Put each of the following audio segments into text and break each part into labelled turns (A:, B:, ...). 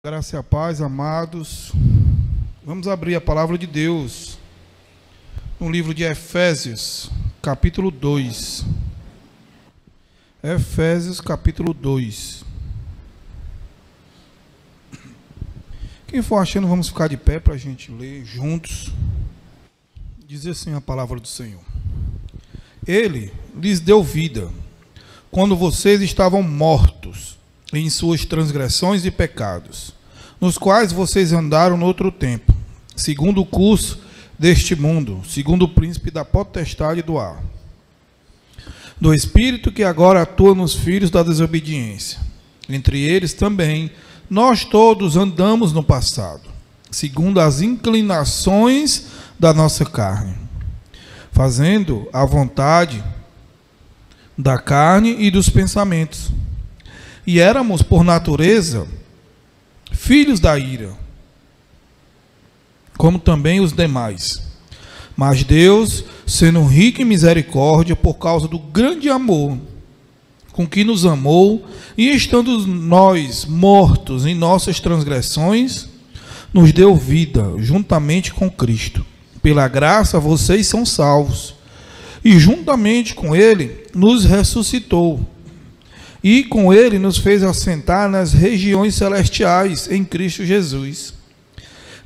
A: Graça e a paz, amados. Vamos abrir a palavra de Deus no livro de Efésios, capítulo 2. Efésios, capítulo 2. Quem for achando, vamos ficar de pé para a gente ler juntos. Diz assim a palavra do Senhor. Ele lhes deu vida, quando vocês estavam mortos em suas transgressões e pecados, nos quais vocês andaram no outro tempo, segundo o curso deste mundo, segundo o príncipe da potestade do ar, do espírito que agora atua nos filhos da desobediência. Entre eles também nós todos andamos no passado, segundo as inclinações da nossa carne, fazendo a vontade da carne e dos pensamentos. E éramos, por natureza, filhos da ira, como também os demais. Mas Deus, sendo rico em misericórdia, por causa do grande amor com que nos amou, e estando nós mortos em nossas transgressões, nos deu vida juntamente com Cristo. Pela graça vocês são salvos, e juntamente com Ele nos ressuscitou, e com Ele nos fez assentar nas regiões celestiais em Cristo Jesus.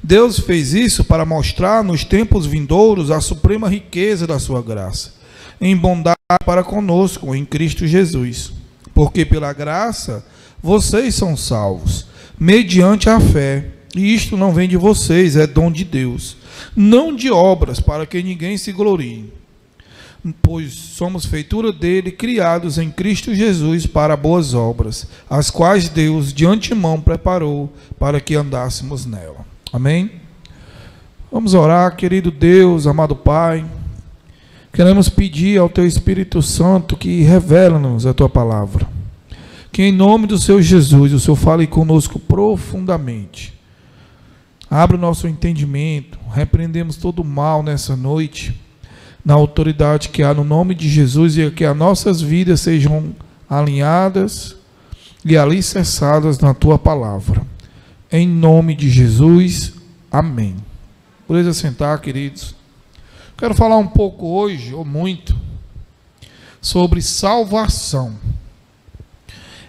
A: Deus fez isso para mostrar nos tempos vindouros a suprema riqueza da sua graça, em bondade para conosco em Cristo Jesus. Porque pela graça vocês são salvos, mediante a fé. E isto não vem de vocês, é dom de Deus, não de obras, para que ninguém se glorie. Pois somos feitura dele, criados em Cristo Jesus para boas obras, as quais Deus de antemão preparou para que andássemos nela. Amém? Vamos orar, querido Deus, amado Pai. Queremos pedir ao Teu Espírito Santo que revela-nos a Tua palavra. Que em nome do Senhor Jesus, o Senhor fale conosco profundamente. Abra o nosso entendimento, repreendemos todo o mal nessa noite, na autoridade que há no nome de Jesus, e que as nossas vidas sejam alinhadas e alicerçadas na Tua palavra. Em nome de Jesus, amém. Podem sentar, queridos. Quero falar um pouco hoje, ou muito, sobre salvação.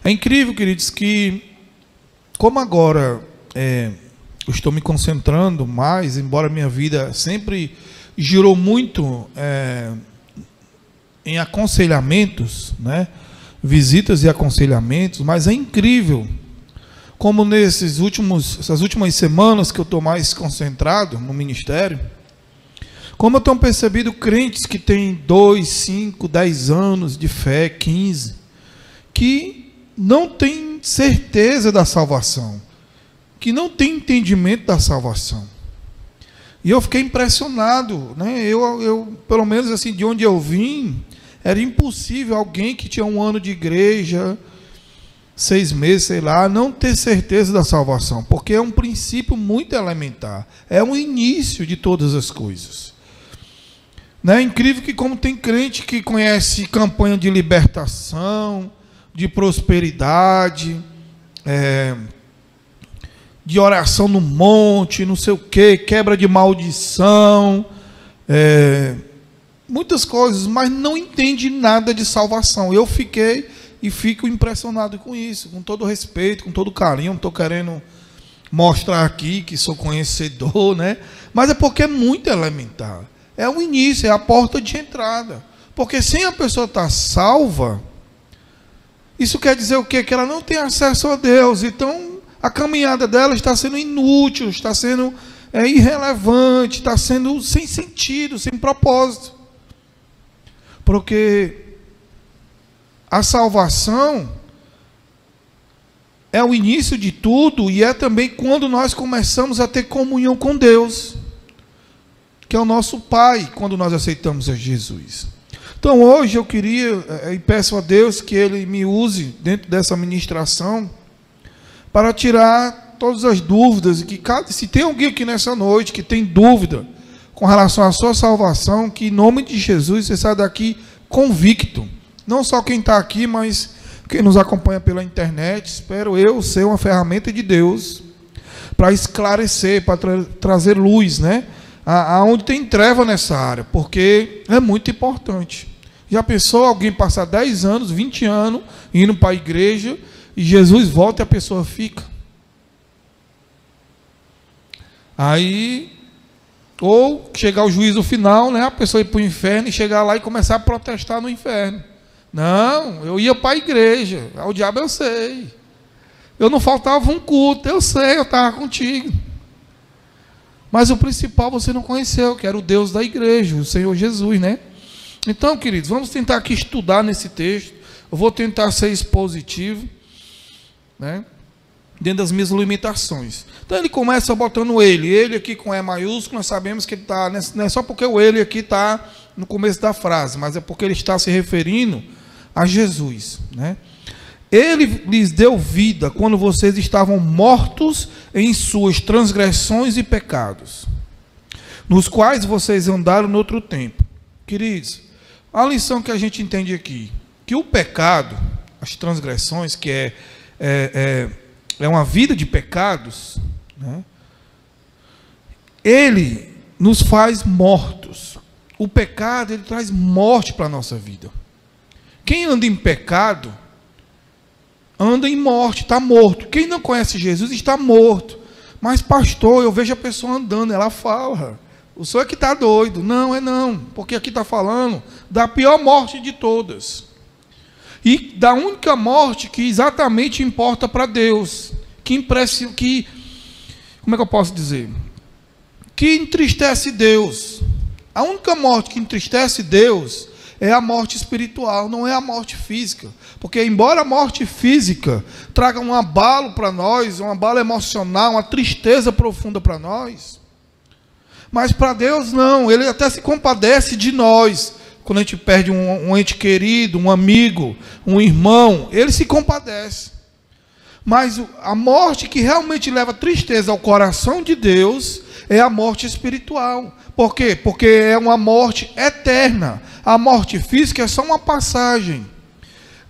A: É incrível, queridos, que como agora eu estou me concentrando mais, embora minha vida sempre girou muito em aconselhamentos, né? Visitas e aconselhamentos, mas é incrível como essas últimas semanas que eu estou mais concentrado no ministério, como eu tenho percebido crentes que têm 2, 5, 10 anos de fé, 15, que não têm certeza da salvação, que não têm entendimento da salvação. E eu fiquei impressionado, né? Eu, pelo menos assim, de onde eu vim, era impossível alguém que tinha 1 ano de igreja, 6 meses, sei lá, não ter certeza da salvação, porque é um princípio muito elementar, é o início de todas as coisas. É incrível que como tem crente que conhece campanha de libertação, de prosperidade, de oração no monte, não sei o quê, quebra de maldição, muitas coisas, mas não entende nada de salvação. Eu fiquei e fico impressionado com isso, com todo respeito, com todo carinho. Não estou querendo mostrar aqui que sou conhecedor, né? Mas é porque é muito elementar. É o início, é a porta de entrada. Porque sem a pessoa estar salva, isso quer dizer o quê? Que ela não tem acesso a Deus. Então, a caminhada dela está sendo inútil, está sendo irrelevante, está sendo sem sentido, sem propósito. Porque a salvação é o início de tudo e é também quando nós começamos a ter comunhão com Deus, que é o nosso Pai, quando nós aceitamos a Jesus. Então hoje eu queria e peço a Deus que Ele me use dentro dessa ministração para tirar todas as dúvidas, e que se tem alguém aqui nessa noite que tem dúvida com relação à sua salvação, que em nome de Jesus você sai daqui convicto. Não só quem está aqui, mas quem nos acompanha pela internet. Espero eu ser uma ferramenta de Deus para esclarecer, para trazer luz, né? Aonde tem treva nessa área, porque é muito importante. Já pensou alguém passar 10 anos, 20 anos, indo para a igreja, e Jesus volta e a pessoa fica? Aí, ou chegar ao juízo final, né, a pessoa ir para o inferno e chegar lá e começar a protestar no inferno. Não, eu ia para a igreja, ao diabo eu sei. Eu não faltava um culto, eu sei, eu estava contigo. Mas o principal você não conheceu, que era o Deus da igreja, o Senhor Jesus, né? Então, queridos, vamos tentar aqui estudar nesse texto. Eu vou tentar ser expositivo, né? Dentro das minhas limitações. Então ele começa botando ele aqui com E maiúsculo, nós sabemos que ele está, não é só porque o ele aqui está no começo da frase, mas é porque ele está se referindo a Jesus, né? Ele lhes deu vida quando vocês estavam mortos em suas transgressões e pecados, nos quais vocês andaram no outro tempo. Queridos, a lição que a gente entende aqui, que o pecado, as transgressões, que é uma vida de pecados, né? Ele nos faz mortos. O pecado, ele traz morte para a nossa vida. Quem anda em pecado, anda em morte, está morto. Quem não conhece Jesus está morto. Mas pastor, eu vejo a pessoa andando, ela fala, o senhor é que está doido. Não, não, porque aqui está falando da pior morte de todas. E da única morte que exatamente importa para Deus, como é que eu posso dizer? Que entristece Deus. A única morte que entristece Deus é a morte espiritual, não é a morte física. Porque embora a morte física traga um abalo para nós, um abalo emocional, uma tristeza profunda para nós, mas para Deus não, Ele até se compadece de nós. Quando a gente perde um ente querido, um amigo, um irmão, Ele se compadece. Mas a morte que realmente leva tristeza ao coração de Deus é a morte espiritual. Por quê? Porque é uma morte eterna. A morte física é só uma passagem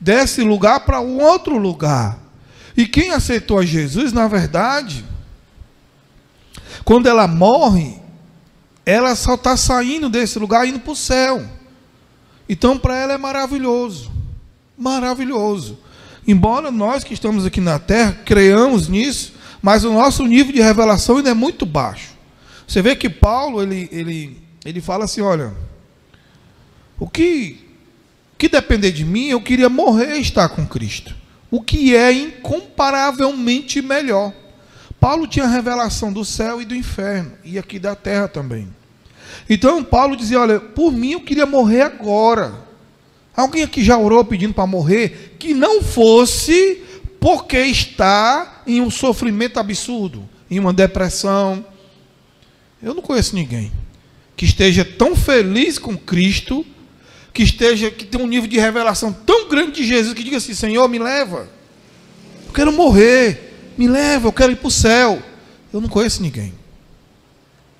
A: desse lugar para um outro lugar. E quem aceitou a Jesus, na verdade, quando ela morre, ela só está saindo desse lugar, indo para o céu. Então, para ela é maravilhoso. Maravilhoso. Embora nós que estamos aqui na terra creamos nisso, mas o nosso nível de revelação ainda é muito baixo. Você vê que Paulo, ele fala assim, olha, o que depender de mim, eu queria morrer e estar com Cristo. O que é incomparavelmente melhor. Paulo tinha a revelação do céu e do inferno, e aqui da terra também. Então Paulo dizia, olha, por mim eu queria morrer agora. Alguém aqui já orou pedindo para morrer? Que não fosse porque está em um sofrimento absurdo, em uma depressão. Eu não conheço ninguém que esteja tão feliz com Cristo, que tenha um nível de revelação tão grande de Jesus, que diga assim, Senhor, me leva. Eu quero morrer, me leva, eu quero ir para o céu. Eu não conheço ninguém.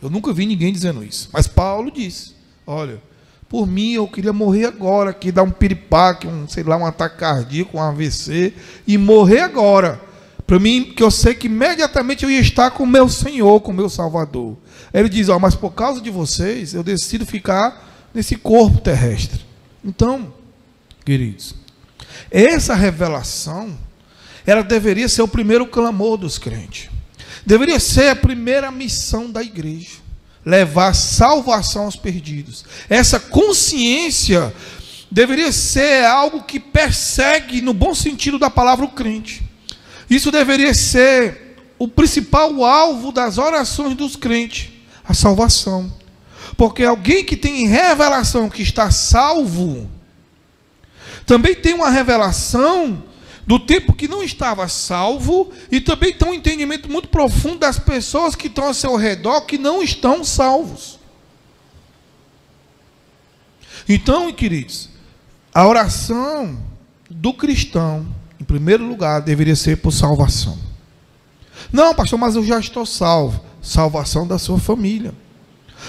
A: Eu nunca vi ninguém dizendo isso. Mas Paulo disse, olha, por mim eu queria morrer agora, aqui dar um piripaque, um ataque cardíaco, um AVC, e morrer agora. Para mim, que eu sei que imediatamente eu ia estar com o meu Senhor, com o meu Salvador. Ele diz, mas por causa de vocês, eu decido ficar nesse corpo terrestre. Então, queridos, essa revelação, ela deveria ser o primeiro clamor dos crentes. Deveria ser a primeira missão da igreja. Levar salvação aos perdidos. Essa consciência deveria ser algo que persegue, no bom sentido da palavra, o crente. Isso deveria ser o principal alvo das orações dos crentes, a salvação. Porque alguém que tem revelação que está salvo, também tem uma revelação do tempo que não estava salvo, e também tem um entendimento muito profundo das pessoas que estão ao seu redor que não estão salvos. Então, queridos, a oração do cristão, em primeiro lugar, deveria ser por salvação. Não, pastor, mas eu já estou salvo. Salvação da sua família.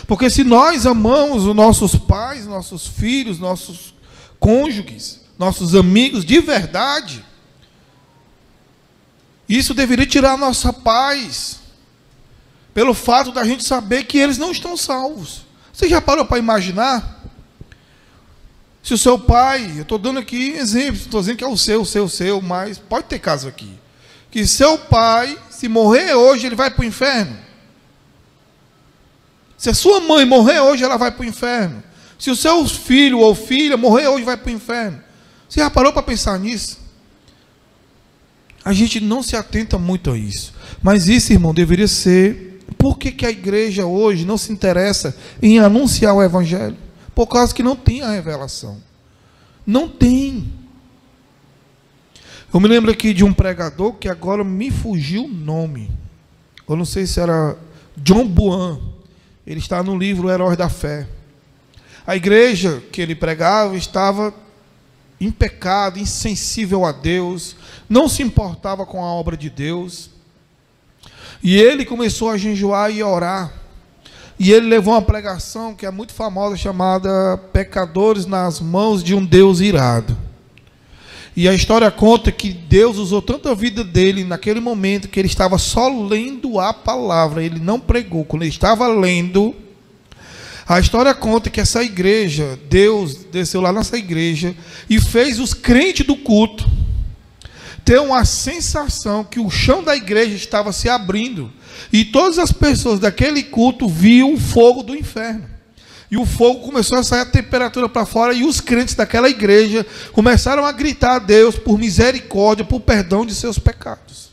A: Porque se nós amamos os nossos pais, nossos filhos, nossos cônjuges, nossos amigos de verdade, isso deveria tirar a nossa paz. pelo fato da gente saber que eles não estão salvos. Você já parou para imaginar? Se o seu pai, eu estou dando aqui exemplos, estou dizendo que é o seu, mas pode ter caso aqui, que seu pai, se morrer hoje, ele vai para o inferno. Se a sua mãe morrer hoje, ela vai para o inferno. Se o seu filho ou filha morrer hoje, vai para o inferno. Você já parou para pensar nisso? A gente não se atenta muito a isso. Mas isso, irmão, deveria ser... Por que a igreja hoje não se interessa em anunciar o evangelho? Por causa que não tem a revelação. Não tem. Eu me lembro aqui de um pregador que agora me fugiu o nome. Eu não sei se era John Bunyan. Ele está no livro Heróis da Fé. A igreja que ele pregava estava em pecado, insensível a Deus, não se importava com a obra de Deus. E ele começou a jejuar e orar. E ele levou uma pregação que é muito famosa, chamada Pecadores nas mãos de um Deus irado. E a história conta que Deus usou tanto a vida dele naquele momento que ele estava só lendo a palavra, ele não pregou. Quando ele estava lendo, a história conta que essa igreja, Deus desceu lá nessa igreja e fez os crentes do culto ter uma sensação que o chão da igreja estava se abrindo. E todas as pessoas daquele culto viam o fogo do inferno. E o fogo começou a sair a temperatura para fora. E os crentes daquela igreja começaram a gritar a Deus por misericórdia, por perdão de seus pecados.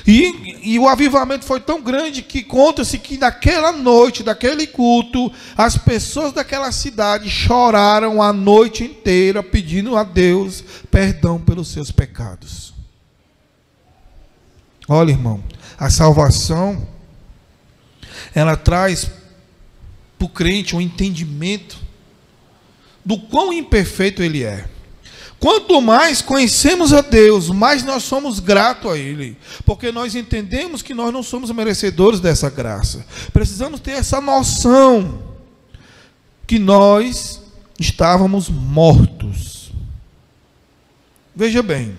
A: E o avivamento foi tão grande que conta-se que naquela noite, daquele culto, as pessoas daquela cidade choraram a noite inteira pedindo a Deus perdão pelos seus pecados. Olha, irmão, a salvação, ela traz para o crente um entendimento do quão imperfeito ele é. Quanto mais conhecemos a Deus, mais nós somos gratos a Ele, porque nós entendemos que nós não somos merecedores dessa graça. Precisamos ter essa noção que nós estávamos mortos. Veja bem,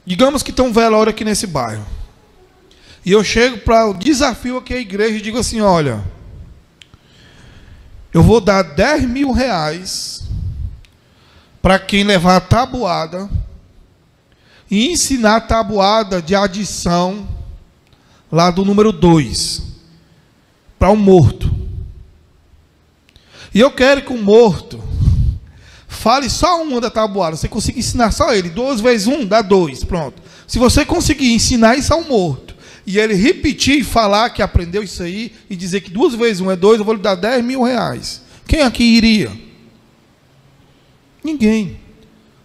A: digamos que tem um velório aqui nesse bairro, e eu chego para o desafio aqui à igreja e digo assim: olha, eu vou dar 10 mil reais para quem levar a tabuada e ensinar a tabuada de adição lá do número 2 para um morto. E eu quero que o morto fale só uma da tabuada. Você conseguir ensinar só ele. 2 vezes 1 dá 2. Pronto. Se você conseguir ensinar isso ao morto e ele repetir e falar que aprendeu isso aí e dizer que 2 vezes 1 é 2, eu vou lhe dar 10 mil reais. Quem aqui iria? Ninguém.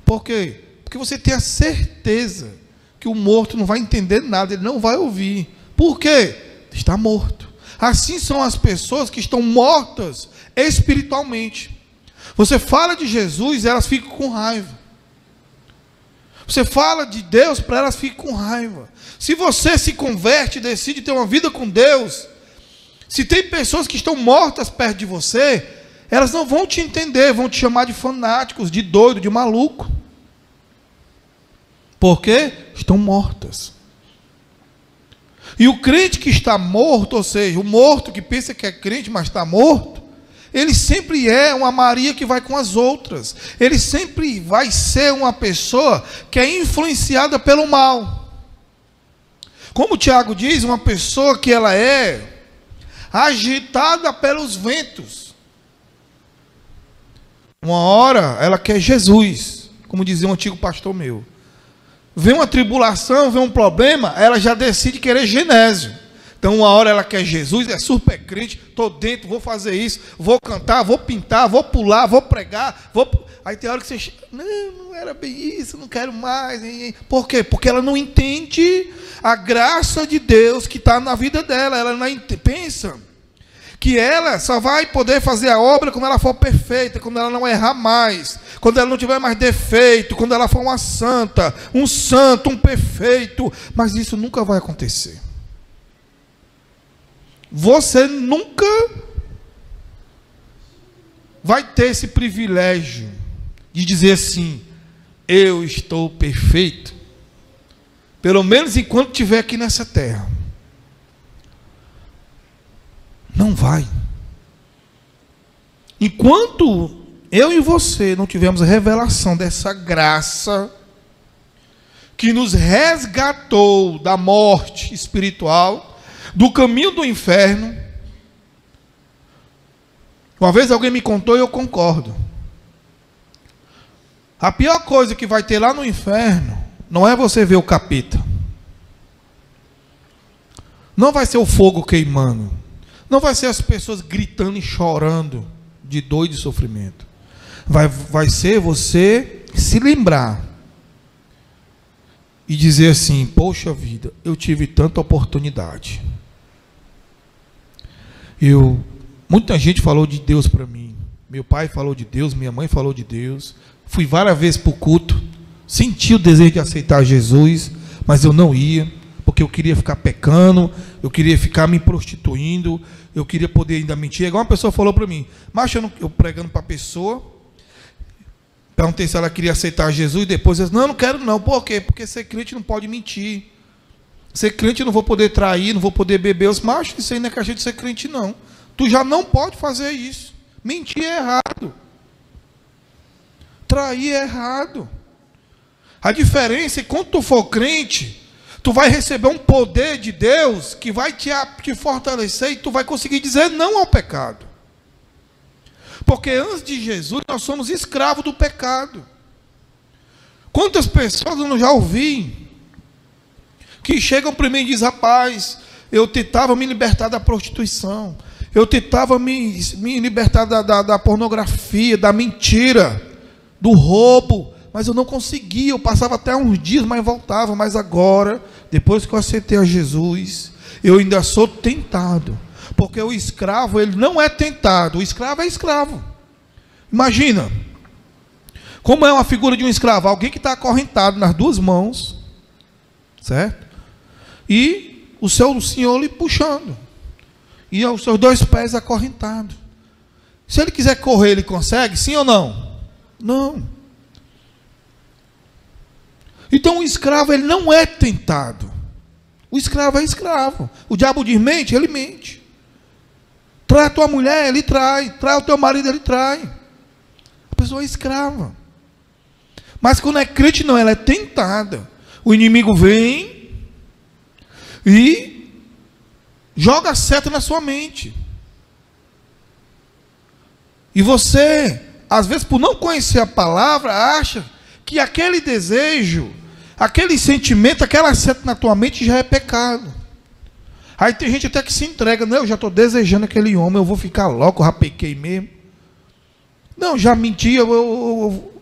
A: Por quê? Porque você tem a certeza que o morto não vai entender nada, ele não vai ouvir. Por quê? Está morto. Assim são as pessoas que estão mortas espiritualmente. Você fala de Jesus e elas ficam com raiva. Você fala de Deus para elas ficam com raiva. Se você se converte e decide ter uma vida com Deus, se tem pessoas que estão mortas perto de você, elas não vão te entender, vão te chamar de fanáticos, de doido, de maluco. Por quê? Estão mortas. E o crente que está morto, ou seja, o morto que pensa que é crente, mas está morto, ele sempre é uma Maria que vai com as outras. Ele sempre vai ser uma pessoa que é influenciada pelo mal. Como o Tiago diz, uma pessoa que ela é agitada pelos ventos. Uma hora ela quer Jesus, como dizia um antigo pastor meu. Vem uma tribulação, vem um problema, ela já decide querer Genésio. Então uma hora ela quer Jesus, é super crente, estou dentro, vou fazer isso, vou cantar, vou pintar, vou pular, vou pregar, Aí tem hora que você... Não era bem isso, não quero mais. Por quê? Porque ela não entende a graça de Deus que está na vida dela. Ela não pensa que ela só vai poder fazer a obra quando ela for perfeita, quando ela não errar mais, quando ela não tiver mais defeito, quando ela for uma santa, um santo, um perfeito. Mas isso nunca vai acontecer. Você nunca vai ter esse privilégio de dizer assim: eu estou perfeito. Pelo menos enquanto estiver aqui nessa terra. Não vai. Enquanto eu e você não tivermos a revelação dessa graça que nos resgatou da morte espiritual, do caminho do inferno. Uma vez alguém me contou e eu concordo. A pior coisa que vai ter lá no inferno não é você ver o capeta. Não vai ser o fogo queimando. Não vai ser as pessoas gritando e chorando de dor e de sofrimento. Vai ser você se lembrar e dizer assim: poxa vida, eu tive tanta oportunidade. Muita gente falou de Deus para mim. Meu pai falou de Deus, minha mãe falou de Deus. Fui várias vezes para o culto, senti o desejo de aceitar Jesus, mas eu não ia, porque eu queria ficar pecando, eu queria ficar me prostituindo, eu queria poder ainda mentir. Igual uma pessoa falou para mim, mas eu pregando para a pessoa, perguntei se ela queria aceitar Jesus, e depois eu disse: não quero não. Por quê? Porque ser crente não pode mentir. Ser crente eu não vou poder trair, não vou poder beber. Os machos, isso aí não é questão de ser crente não. Tu já não pode fazer isso. Mentir é errado. Trair é errado. A diferença é que quando tu for crente, tu vai receber um poder de Deus que vai te fortalecer e tu vai conseguir dizer não ao pecado. Porque antes de Jesus nós somos escravos do pecado. Quantas pessoas eu não já ouvi que chegam para mim e dizem: rapaz, eu tentava me libertar da prostituição, eu tentava me libertar da pornografia, da mentira, do roubo, mas eu não conseguia. Eu passava até uns dias, mas voltava. Mas agora, depois que eu aceitei a Jesus, eu ainda sou tentado. Porque o escravo, ele não é tentado. O escravo é escravo. Imagina como é uma figura de um escravo: alguém que está acorrentado nas duas mãos, certo? E o seu senhor lhe puxando, e os seus dois pés acorrentados. Se ele quiser correr, ele consegue? Sim ou não? Não. Então o escravo, ele não é tentado. O escravo é escravo. O diabo diz: mente, ele mente. Trai a tua mulher, ele trai. Trai o teu marido, ele trai. A pessoa é escrava. Mas quando é crente, não, ela é tentada. O inimigo vem e joga a seta na sua mente. E você, às vezes, por não conhecer a palavra, acha que aquele desejo, aquele sentimento, aquela seta na tua mente já é pecado. Aí tem gente até que se entrega: não, eu já estou desejando aquele homem, eu vou ficar louco, eu já pequei mesmo. Não, já menti, eu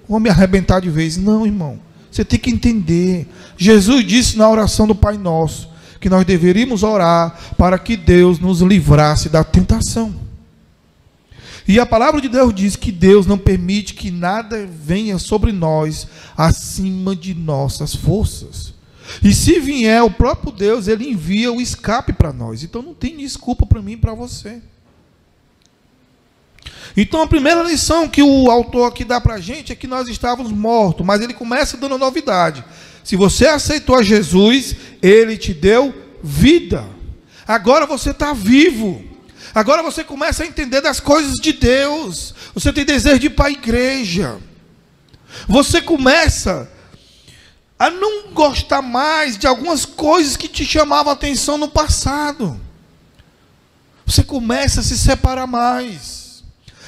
A: vou me arrebentar de vez. Não, irmão, você tem que entender. Jesus disse na oração do Pai Nosso que nós deveríamos orar para que Deus nos livrasse da tentação. E a palavra de Deus diz que Deus não permite que nada venha sobre nós acima de nossas forças. E se vier, o próprio Deus, ele envia o escape para nós. Então não tem desculpa para mim e para você. Então a primeira lição que o autor aqui dá para a gente é que nós estávamos mortos, mas ele começa dando novidade. Se você aceitou a Jesus, ele te deu vida. Agora você está vivo. Agora você começa a entender das coisas de Deus. Você tem desejo de ir para a igreja. Você começa a não gostar mais de algumas coisas que te chamavam a atenção no passado. Você começa a se separar mais.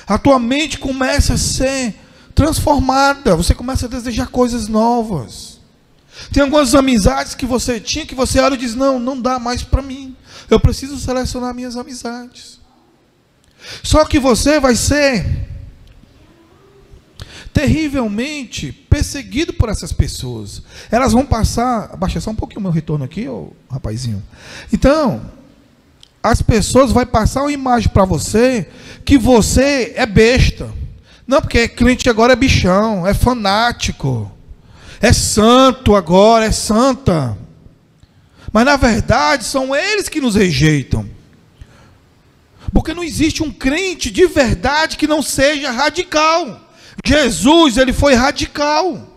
A: A tua mente começa a ser transformada. Você começa a desejar coisas novas. Tem algumas amizades que você tinha, que você olha e diz: não dá mais para mim. Eu preciso selecionar minhas amizades. Só que você vai ser terrivelmente perseguido por essas pessoas. Elas vão passar... Abaixa só um pouquinho o meu retorno aqui, ô rapazinho. Então, as pessoas vão passar uma imagem para você que você é besta. Não, porque crente agora é bichão, é fanático, é santo agora, é santa. Mas na verdade são eles que nos rejeitam. Porque não existe um crente de verdade que não seja radical. Jesus, ele foi radical.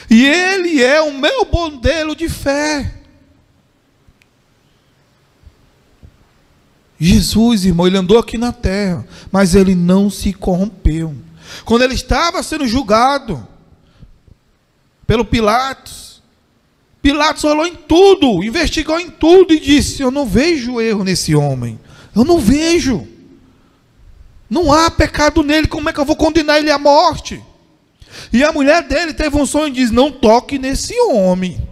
A: E ele é o meu modelo de fé. Jesus, irmão, ele andou aqui na terra, mas ele não se corrompeu. Quando ele estava sendo julgado pelo Pilatos, Pilatos olhou em tudo, investigou em tudo e disse: eu não vejo erro nesse homem. Eu não vejo. Não há pecado nele, como é que eu vou condenar ele à morte? E a mulher dele teve um sonho e diz: não toque nesse homem.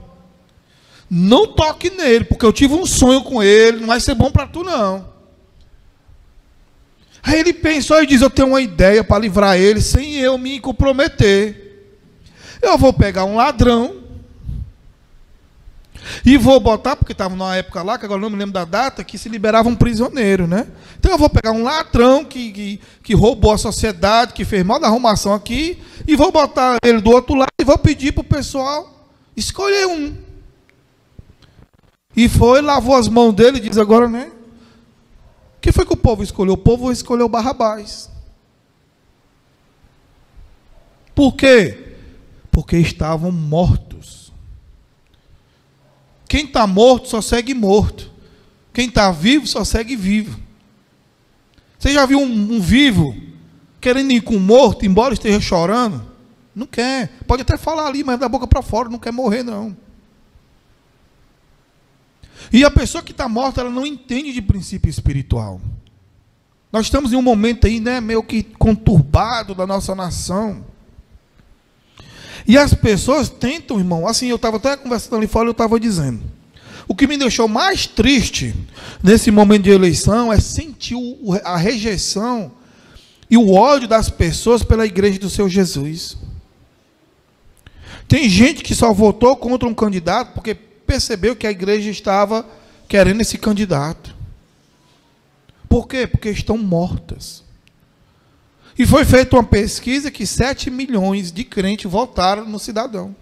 A: Não toque nele, porque eu tive um sonho com ele, não vai ser bom para tu não. Aí ele pensou e diz: eu tenho uma ideia para livrar ele sem eu me comprometer. Eu vou pegar um ladrão e vou botar, porque estava numa época lá, que agora não me lembro da data, que se liberava um prisioneiro, né? Então eu vou pegar um ladrão que roubou a sociedade, que fez mal da arrumação aqui, e vou botar ele do outro lado e vou pedir para o pessoal escolher um. E foi, lavou as mãos dele e diz agora, né? O que foi que o povo escolheu? O povo escolheu Barrabás. Por quê? Porque estavam mortos. Quem está morto só segue morto. Quem está vivo só segue vivo. Você já viu um vivo querendo ir com um morto, embora esteja chorando? Não quer. Pode até falar ali, mas da boca para fora, não quer morrer não. E a pessoa que está morta, ela não entende de princípio espiritual. Nós estamos em um momento aí, né, meio que conturbado da nossa nação. E as pessoas tentam, irmão, assim, eu estava até conversando ali fora, eu estava dizendo, o que me deixou mais triste nesse momento de eleição é sentir a rejeição e o ódio das pessoas pela igreja do Senhor Jesus. Tem gente que só votou contra um candidato porque percebeu que a igreja estava querendo esse candidato. Por quê? Porque estão mortas. E foi feita uma pesquisa que 7 milhões de crentes votaram no cidadão.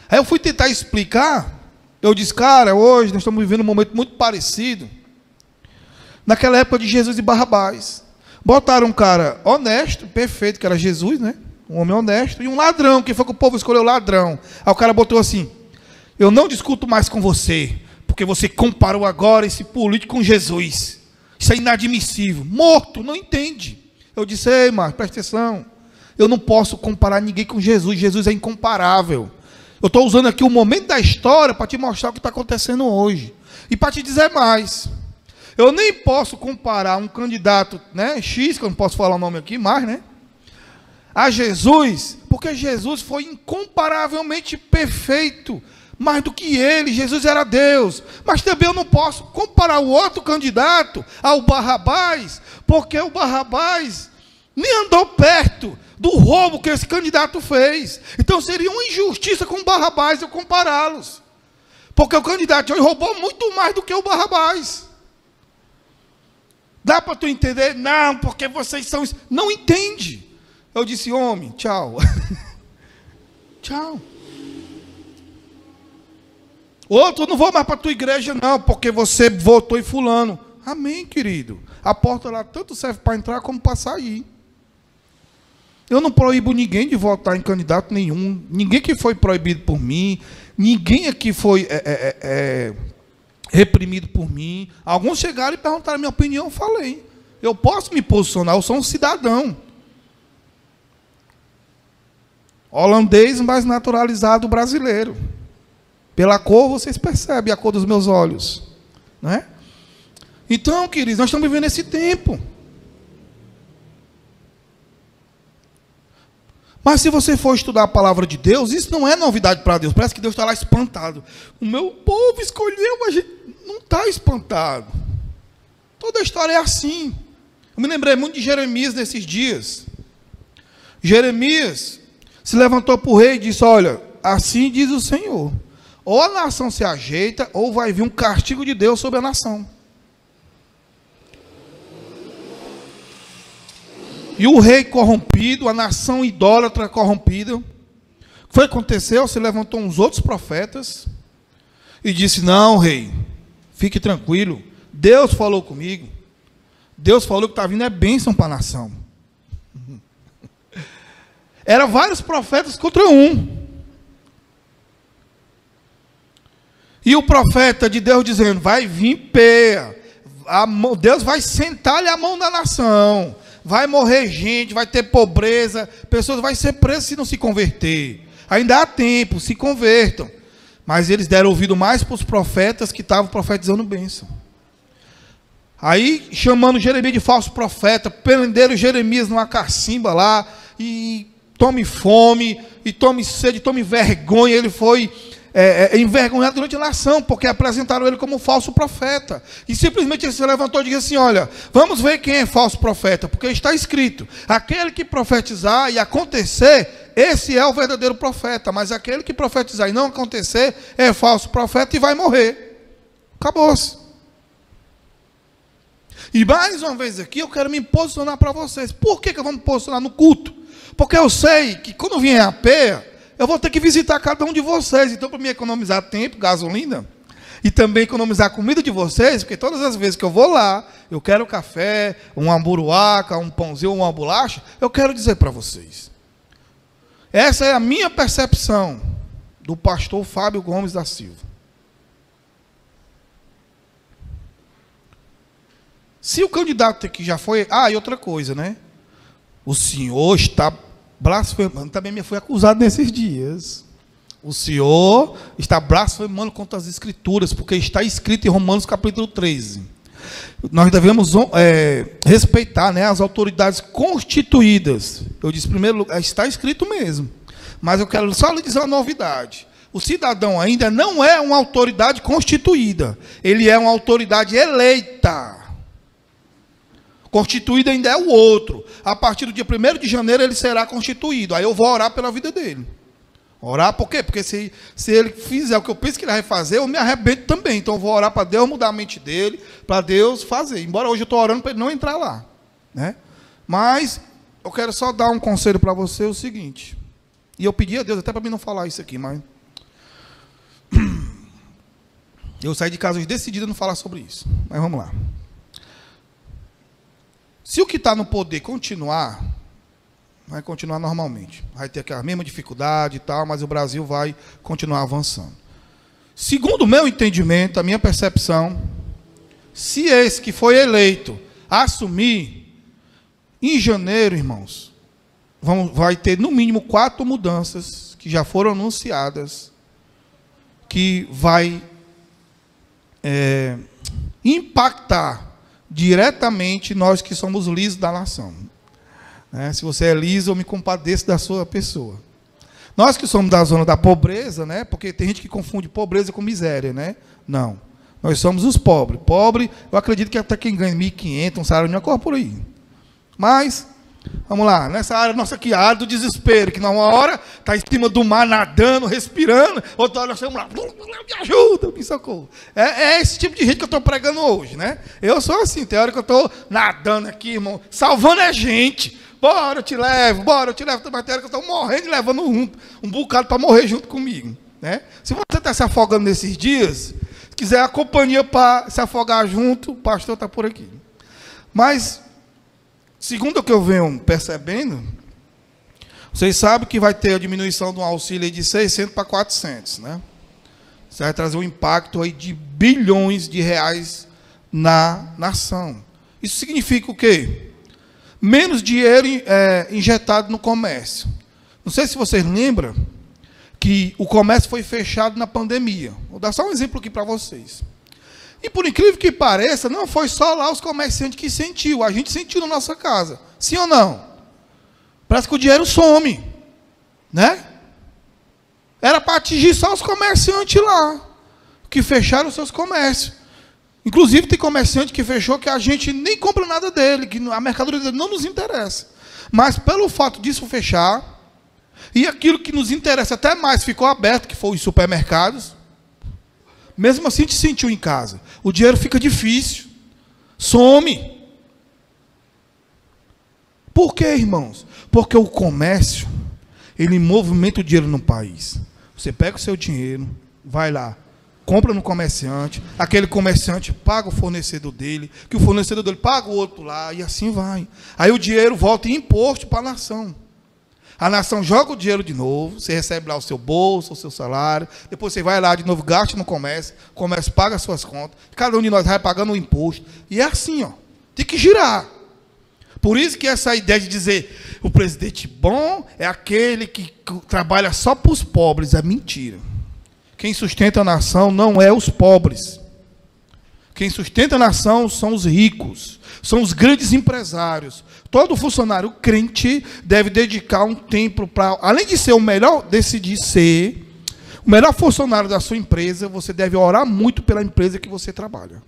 A: Aí eu fui tentar explicar, eu disse, cara, hoje nós estamos vivendo um momento muito parecido. Naquela época de Jesus e Barrabás. Botaram um cara honesto, perfeito, que era Jesus, né? Um homem honesto, e um ladrão, que foi que o povo escolheu ladrão. Aí o cara botou assim: eu não discuto mais com você, porque você comparou agora esse político com Jesus. Isso é inadmissível. Morto, não entende. Eu disse: ei, Marcos, presta atenção. Eu não posso comparar ninguém com Jesus. Jesus é incomparável. Eu estou usando aqui o momento da história para te mostrar o que está acontecendo hoje. E para te dizer mais. Eu nem posso comparar um candidato, né, X, que eu não posso falar o nome aqui mais, né? A Jesus, porque Jesus foi incomparavelmente perfeito, mais do que ele. Jesus era Deus, mas também eu não posso comparar o outro candidato ao Barrabás, porque o Barrabás nem andou perto do roubo que esse candidato fez. Então seria uma injustiça com o Barrabás eu compará-los, porque o candidato hoje roubou muito mais do que o Barrabás. Dá para tu entender? Não, porque vocês são... Não entende. Eu disse: homem, tchau. Tchau. Outro, não vou mais para a tua igreja não, porque você votou em fulano. Amém, querido. A porta lá tanto serve para entrar como para sair. Eu não proíbo ninguém de votar em candidato nenhum. Ninguém que foi proibido por mim. Ninguém aqui foi reprimido por mim. Alguns chegaram e perguntaram a minha opinião, eu falei. Eu posso me posicionar, eu sou um cidadão. Holandês, mas naturalizado brasileiro. Pela cor, vocês percebem a cor dos meus olhos. Não é? Então, queridos, nós estamos vivendo esse tempo. Mas se você for estudar a palavra de Deus, isso não é novidade para Deus. Parece que Deus está lá espantado. O meu povo escolheu, mas não está espantado. Toda a história é assim. Eu me lembrei muito de Jeremias nesses dias. Jeremias se levantou para o rei e disse: olha, assim diz o Senhor, ou a nação se ajeita, ou vai vir um castigo de Deus sobre a nação. E o rei corrompido, a nação idólatra corrompida, o que foi que aconteceu? Se levantou uns outros profetas e disse: não, rei, fique tranquilo, Deus falou comigo, Deus falou que está vindo é bênção para a nação. Eram vários profetas contra um. E o profeta de Deus dizendo, vai vir peia. Deus vai sentar-lhe a mão na nação. Vai morrer gente, vai ter pobreza. Pessoas vão ser presas se não se converter. Ainda há tempo, se convertam. Mas eles deram ouvido mais para os profetas que estavam profetizando bênção. Aí, chamando Jeremias de falso profeta, prenderam Jeremias numa cacimba lá, e tome fome, e tome sede, tome vergonha. Ele foi envergonhado durante a nação, porque apresentaram ele como falso profeta. E simplesmente ele se levantou e disse assim, olha, vamos ver quem é falso profeta, porque está escrito, aquele que profetizar e acontecer, esse é o verdadeiro profeta, mas aquele que profetizar e não acontecer, é falso profeta e vai morrer. Acabou-se. E mais uma vez aqui, eu quero me posicionar para vocês. Por que eu vou me posicionar no culto? Porque eu sei que quando vier a peia, eu vou ter que visitar cada um de vocês. Então, para me economizar tempo, gasolina, e também economizar a comida de vocês, porque todas as vezes que eu vou lá, eu quero café, uma buruaca, um pãozinho, uma bolacha, eu quero dizer para vocês. Essa é a minha percepção do pastor Fábio Gomes da Silva. Se o candidato aqui já foi... e outra coisa, né? O senhor está blasfemando. Também me foi acusado nesses dias. O senhor está blasfemando contra as Escrituras, porque está escrito em Romanos capítulo 13. Nós devemos respeitar, né, as autoridades constituídas. Eu disse, primeiro lugar, está escrito mesmo. Mas eu quero só lhe dizer uma novidade. O cidadão ainda não é uma autoridade constituída. Ele é uma autoridade eleita. Constituído ainda é o outro. A partir do dia 1º de janeiro ele será constituído. Aí eu vou orar pela vida dele. Orar por quê? Porque se ele fizer o que eu penso que ele vai fazer, eu me arrebento também. Então eu vou orar para Deus mudar a mente dele, para Deus fazer. Embora hoje eu estou orando para ele não entrar lá, né? Mas eu quero só dar um conselho para você, o seguinte. E eu pedi a Deus até para mim não falar isso aqui, mas... eu saí de casa hoje decidido a não falar sobre isso. Mas vamos lá. Se o que está no poder continuar, vai continuar normalmente. Vai ter aquela mesma dificuldade e tal, mas o Brasil vai continuar avançando. Segundo o meu entendimento, a minha percepção, se esse que foi eleito assumir, em janeiro, irmãos, vai ter no mínimo 4 mudanças que já foram anunciadas, que vai impactar diretamente nós que somos lisos da nação. Se você é liso, eu me compadeço da sua pessoa. Nós que somos da zona da pobreza, né? Porque tem gente que confunde pobreza com miséria, né? Não. Nós somos os pobres. Pobre, eu acredito que até quem ganha 1.500, um salário mínimo, por aí. Mas, vamos lá, nessa área nossa aqui, a área do desespero, que numa hora está em cima do mar, nadando, respirando, outra hora nós estamos lá, me ajuda, me socorro. É esse tipo de gente que eu estou pregando hoje, né? Eu sou assim, tem hora que eu estou nadando aqui, irmão, salvando a gente. Bora, eu te levo, mas tem hora que eu estou morrendo e levando um bocado para morrer junto comigo, né? Se você está se afogando nesses dias, se quiser a companhia para se afogar junto, o pastor está por aqui. Mas, segundo o que eu venho percebendo, vocês sabem que vai ter a diminuição de um auxílio aí de 600 para 400, né? Isso vai trazer um impacto aí de bilhões de reais na nação. Isso significa o quê? Menos dinheiro injetado no comércio. Não sei se vocês lembram que o comércio foi fechado na pandemia. Vou dar só um exemplo aqui para vocês. E por incrível que pareça, não foi só lá os comerciantes que sentiu. A gente sentiu na nossa casa. Sim ou não? Parece que o dinheiro some, né? Era para atingir só os comerciantes lá, que fecharam os seus comércios. Inclusive tem comerciante que fechou que a gente nem compra nada dele, que a mercadoria dele não nos interessa. Mas pelo fato disso fechar, e aquilo que nos interessa até mais ficou aberto, que foi os supermercados, mesmo assim a gente sentiu em casa. O dinheiro fica difícil, some. Por quê, irmãos? Porque o comércio, ele movimenta o dinheiro no país. Você pega o seu dinheiro, vai lá, compra no comerciante, aquele comerciante paga o fornecedor dele, que o fornecedor dele paga o outro lá, e assim vai. Aí o dinheiro volta em imposto para a nação. A nação joga o dinheiro de novo, você recebe lá o seu bolso, o seu salário, depois você vai lá de novo, gasta no comércio, o comércio paga as suas contas, cada um de nós vai pagando um imposto. E é assim, ó, tem que girar. Por isso que essa ideia de dizer o presidente bom é aquele que trabalha só para os pobres, é mentira. Quem sustenta a nação não é os pobres. Quem sustenta a nação são os ricos, são os grandes empresários. Todo funcionário crente deve dedicar um tempo para, além de ser o melhor, decidir ser o melhor funcionário da sua empresa, você deve orar muito pela empresa que você trabalha,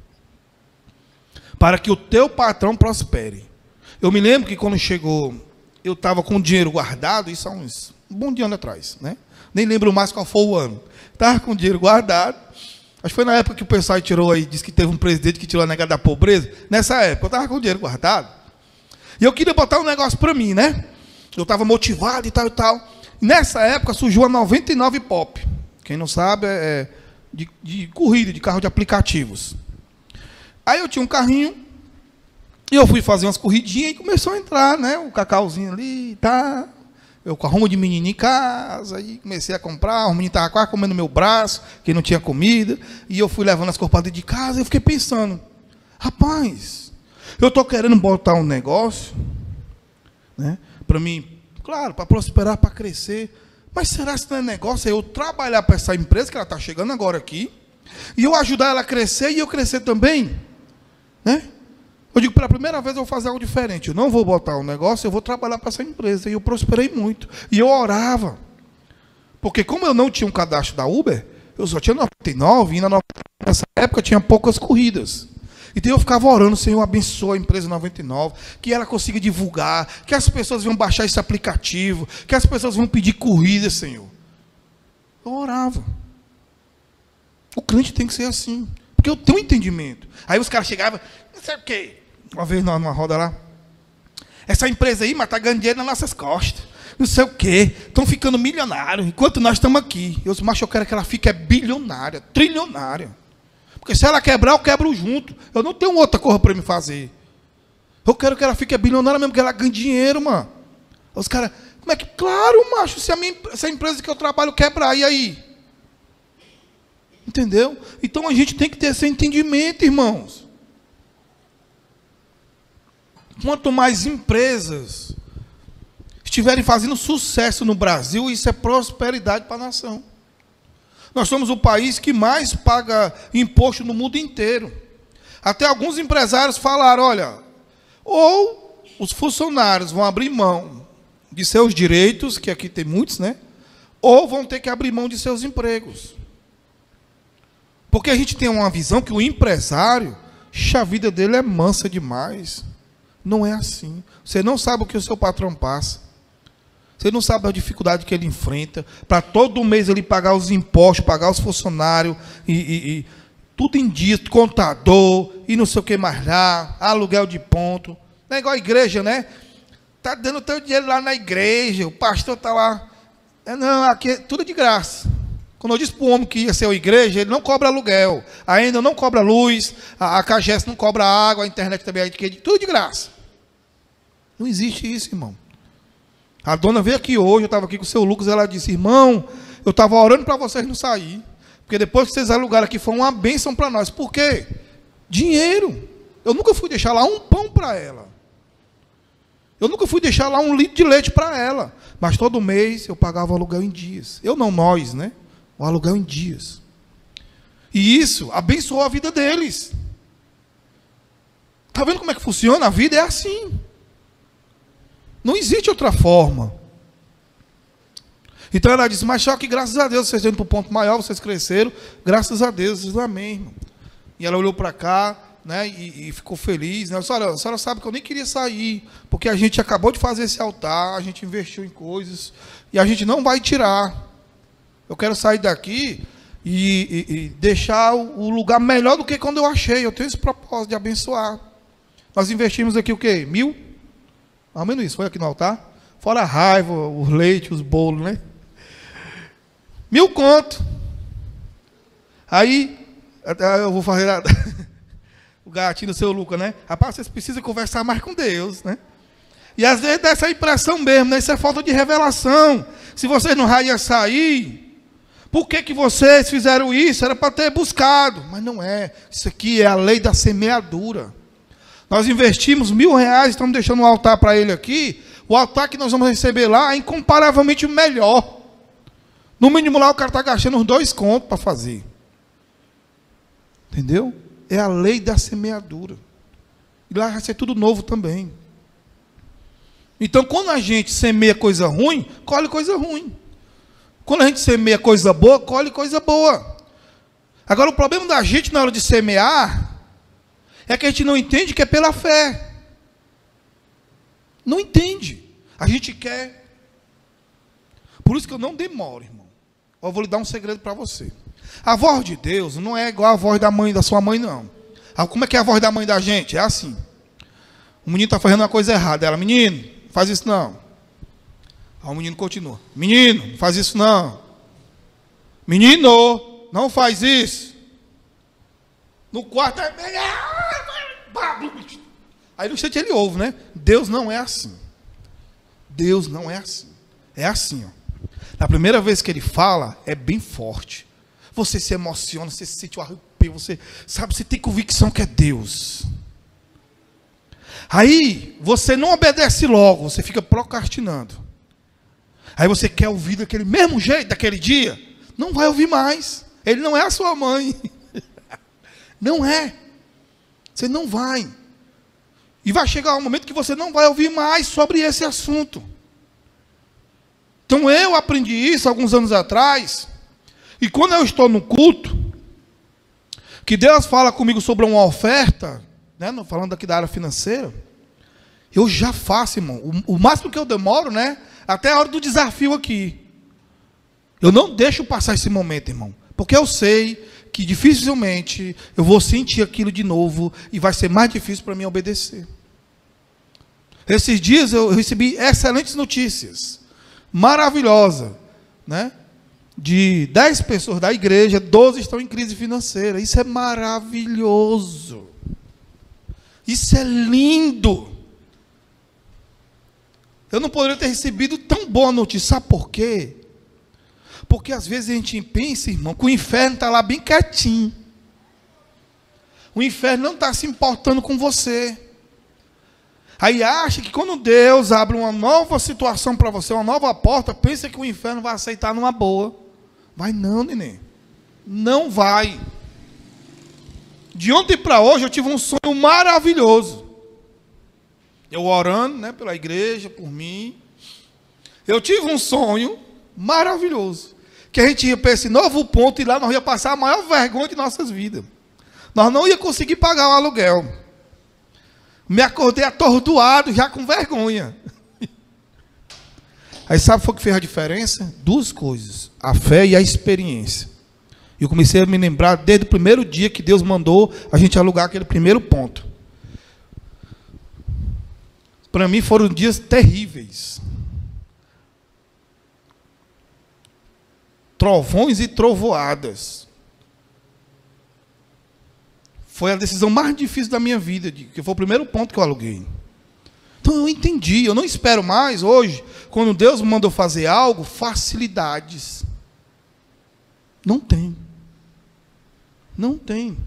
A: para que o teu patrão prospere. Eu me lembro que quando chegou, eu estava com o dinheiro guardado, isso há um bom dia atrás, né? Nem lembro mais qual foi o ano. Estava com o dinheiro guardado. Acho que foi na época que o pessoal tirou aí, disse que teve um presidente que tirou a negada da pobreza. Nessa época, eu estava com o dinheiro guardado. E eu queria botar um negócio para mim, né? Eu estava motivado e tal e tal. Nessa época surgiu a 99 Pop. Quem não sabe, é de corrida, de carro de aplicativos. Aí eu tinha um carrinho, e eu fui fazer umas corridinhas e começou a entrar, né? O cacauzinho ali, tá? Eu com a arrumo de menino em casa, aí comecei a comprar, o menino estava quase comendo meu braço, que não tinha comida, e eu fui levando as coisas de casa, e eu fiquei pensando, rapaz, eu estou querendo botar um negócio, né, para mim, claro, para prosperar, para crescer, mas será que não é negócio eu trabalhar para essa empresa, que ela está chegando agora aqui, e eu ajudar ela a crescer, e eu crescer também, né? Eu digo, pela primeira vez eu vou fazer algo diferente. Eu não vou botar um negócio, eu vou trabalhar para essa empresa. E eu prosperei muito. E eu orava. Porque como eu não tinha um cadastro da Uber, eu só tinha 99, e nessa época tinha poucas corridas. Então eu ficava orando, Senhor, abençoa a empresa 99, que ela consiga divulgar, que as pessoas vão baixar esse aplicativo, que as pessoas vão pedir corrida, Senhor. Eu orava. O crente tem que ser assim. Porque eu tenho um entendimento. Aí os caras chegavam, não sei o quê. Uma vez numa roda lá, essa empresa aí, mas está ganhando dinheiro nas nossas costas, não sei o quê, estão ficando milionários, enquanto nós estamos aqui. Eu disse, mas eu quero que ela fique bilionária, trilionária, porque se ela quebrar, eu quebro junto, eu não tenho outra coisa para me fazer, eu quero que ela fique bilionária mesmo, que ela ganhe dinheiro, mano. Os caras, como é que, claro, macho, se a empresa que eu trabalho quebrar, e aí? Entendeu? Então a gente tem que ter esse entendimento, irmãos. Quanto mais empresas estiverem fazendo sucesso no Brasil, isso é prosperidade para a nação. Nós somos o país que mais paga imposto no mundo inteiro. Até alguns empresários falaram, olha, ou os funcionários vão abrir mão de seus direitos, que aqui tem muitos, né? Ou vão ter que abrir mão de seus empregos. Porque a gente tem uma visão que o empresário, a vida dele é mansa demais. Não é assim. Você não sabe o que o seu patrão passa. Você não sabe a dificuldade que ele enfrenta. Para todo mês ele pagar os impostos, pagar os funcionários, e tudo em dia, contador, e não sei o que mais lá, aluguel de ponto. Não é igual a igreja, né? Está dando teu dinheiro lá na igreja, o pastor está lá. Não, aqui é tudo de graça. Quando eu disse para o homem que ia ser a igreja, ele não cobra aluguel, ainda não cobra luz, a CAGES não cobra água, a internet também, tudo de graça. Não existe isso, irmão. A dona veio aqui hoje, eu estava aqui com o seu Lucas, ela disse, irmão, eu estava orando para vocês não sair, porque depois que vocês alugaram aqui, foi uma bênção para nós. Por quê? Dinheiro. Eu nunca fui deixar lá um pão para ela. Eu nunca fui deixar lá 1 litro de leite para ela. Mas todo mês eu pagava o aluguel em dias. Eu não, nós, né? O aluguel em dias. E isso abençoou a vida deles. Está vendo como é que funciona? A vida é assim. Não existe outra forma. Então ela disse, mas só que graças a Deus, vocês estão indo para o ponto maior, vocês cresceram, graças a Deus, vocês amém, irmão. E ela olhou para cá, né, e ficou feliz. Né? Eu disse, olha, a senhora sabe que eu nem queria sair, porque a gente acabou de fazer esse altar, a gente investiu em coisas, e a gente não vai tirar. Eu quero sair daqui e deixar o lugar melhor do que quando eu achei. Eu tenho esse propósito de abençoar. Nós investimos aqui o quê? 1.000? Ao menos isso, foi aqui no altar. Fora a raiva, os leite, os bolos, né? 1.000 conto. Aí, eu vou fazer o gatinho do seu Lucas, né? Rapaz, vocês precisam conversar mais com Deus, né? E às vezes dá essa impressão mesmo, né? Isso é falta de revelação. Se vocês não iam sair, por que vocês fizeram isso? Era para ter buscado. Mas não é. Isso aqui é a lei da semeadura. Nós investimos R$1.000, estamos deixando um altar para ele aqui. O altar que nós vamos receber lá é incomparavelmente melhor. No mínimo lá o cara está gastando uns 2 contos para fazer. Entendeu? É a lei da semeadura. E lá vai ser tudo novo também. Então, quando a gente semeia coisa ruim, colhe coisa ruim. Quando a gente semeia coisa boa, colhe coisa boa. Agora, o problema da gente na hora de semear é que a gente não entende que é pela fé. Não entende. A gente quer. Por isso que eu não demoro, irmão. Eu vou lhe dar um segredo para você. A voz de Deus não é igual a voz da mãe, da sua mãe, não. Como é que é a voz da mãe da gente? É assim. O menino está fazendo uma coisa errada. Ela, menino, não faz isso não. Aí o menino continua. Menino, não faz isso não. Menino, não faz isso. No quarto é... Aí no instante ele ouve, né? Deus não é assim. Deus não é assim. É assim, ó. Na primeira vez que ele fala, é bem forte. Você se emociona, você se sente o arrepio, você sabe, você tem convicção que é Deus. Aí, você não obedece logo, você fica procrastinando. Aí você quer ouvir daquele mesmo jeito, daquele dia, não vai ouvir mais. Ele não é a sua mãe. Não é. Você não vai. E vai chegar um momento que você não vai ouvir mais sobre esse assunto. Então eu aprendi isso alguns anos atrás. E quando eu estou no culto, que Deus fala comigo sobre uma oferta, né, falando aqui da área financeira, eu já faço, irmão. O máximo que eu demoro, né, até a hora do desafio aqui. Eu não deixo passar esse momento, irmão. Porque eu sei que dificilmente eu vou sentir aquilo de novo e vai ser mais difícil para mim obedecer. Esses dias eu recebi excelentes notícias. Maravilhosa, né? De 10 pessoas da igreja, 12 estão em crise financeira. Isso é maravilhoso. Isso é lindo. Eu não poderia ter recebido tão boa notícia. Sabe por quê? Porque às vezes a gente pensa, irmão, que o inferno está lá bem quietinho. O inferno não está se importando com você. Aí acha que quando Deus abre uma nova situação para você, uma nova porta, pensa que o inferno vai aceitar numa boa. Vai não, neném. Não vai. De ontem para hoje eu tive um sonho maravilhoso. Eu orando, né, pela igreja, por mim. Eu tive um sonho maravilhoso. Que a gente ia para esse novo ponto e lá nós ia passar a maior vergonha de nossas vidas. Nós não ia conseguir pagar o aluguel. Me acordei atordoado, já com vergonha. Aí sabe o que fez a diferença? 2 coisas. A fé e a experiência. Eu comecei a me lembrar desde o primeiro dia que Deus mandou a gente alugar aquele primeiro ponto. Para mim foram dias terríveis. Trovões e trovoadas. Foi a decisão mais difícil da minha vida, que foi o primeiro ponto que eu aluguei. Então eu entendi, eu não espero mais hoje, quando Deus me mandou fazer algo, facilidades. Não tem. Não tem.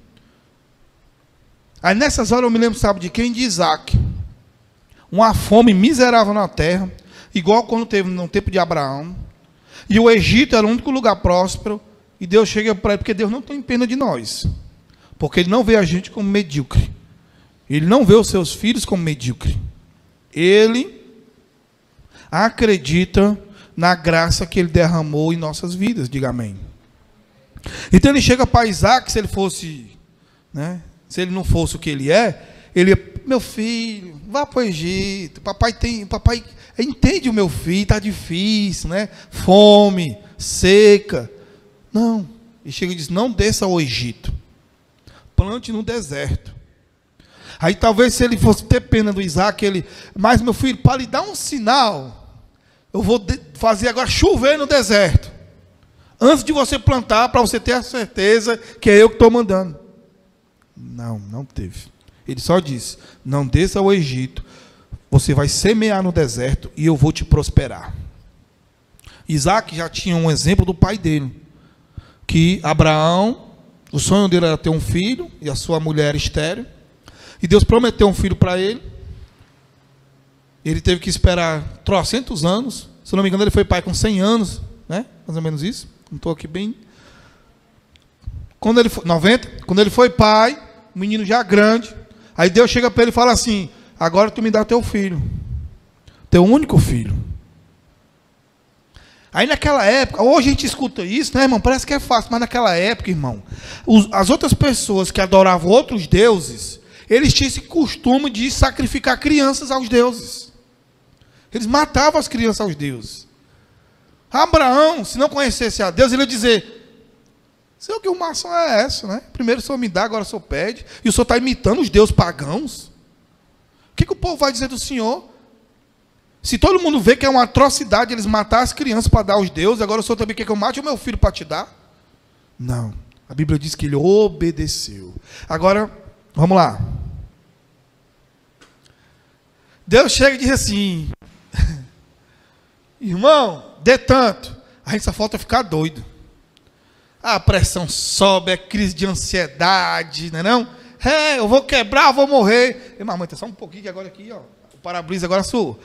A: Aí nessas horas eu me lembro, sabe de quem? De Isaac. Uma fome miserável na terra, igual quando teve no tempo de Abraão. E o Egito era o único lugar próspero, e Deus chega para ele, porque Deus não tem pena de nós. Porque Ele não vê a gente como medíocre. Ele não vê os seus filhos como medíocre. Ele acredita na graça que Ele derramou em nossas vidas. Diga amém. Então ele chega para Isaac, se ele fosse, né, se ele não fosse o que ele é, ele ia, meu filho, vá para o Egito. Papai entende o meu filho, está difícil, né? Fome, seca. Não. Ele chega e diz, não desça ao Egito. Plante no deserto. Aí talvez se ele fosse ter pena do Isaac, ele, mas meu filho, para lhe dar um sinal, eu vou fazer agora chover no deserto. Antes de você plantar, para você ter a certeza que é eu que estou mandando. Não teve. Ele só disse, não desça ao Egito, você vai semear no deserto e eu vou te prosperar. Isaac já tinha um exemplo do pai dele, que Abraão, o sonho dele era ter um filho, e a sua mulher estéril, e Deus prometeu um filho para ele. Ele teve que esperar 300 anos, se não me engano ele foi pai com 100 anos, né? Mais ou menos isso, não estou aqui bem... Quando ele foi 90, quando ele foi pai, o menino já grande, aí Deus chega para ele e fala assim: agora tu me dá teu filho, teu único filho. Aí naquela época, hoje a gente escuta isso, né, irmão? Parece que é fácil, mas naquela época, irmão, as outras pessoas que adoravam outros deuses, eles tinham esse costume de sacrificar crianças aos deuses. Eles matavam as crianças aos deuses. Abraão, se não conhecesse a Deus, ele ia dizer: Senhor, que arrumação é essa, né? Primeiro o Senhor me dá, agora o Senhor pede. E o Senhor está imitando os deuses pagãos. O que o povo vai dizer do Senhor? Se todo mundo vê que é uma atrocidade eles matar as crianças para dar aos deuses, agora o Senhor também quer que eu mate o meu filho para te dar? Não. A Bíblia diz que ele obedeceu. Agora, vamos lá. Deus chega e diz assim: irmão, dê tanto. A gente só falta ficar doido. A pressão sobe, é crise de ansiedade, não é não? Eu vou quebrar, eu vou morrer. E mamãe, tá só um pouquinho que agora aqui, ó, o para-brisa agora suou.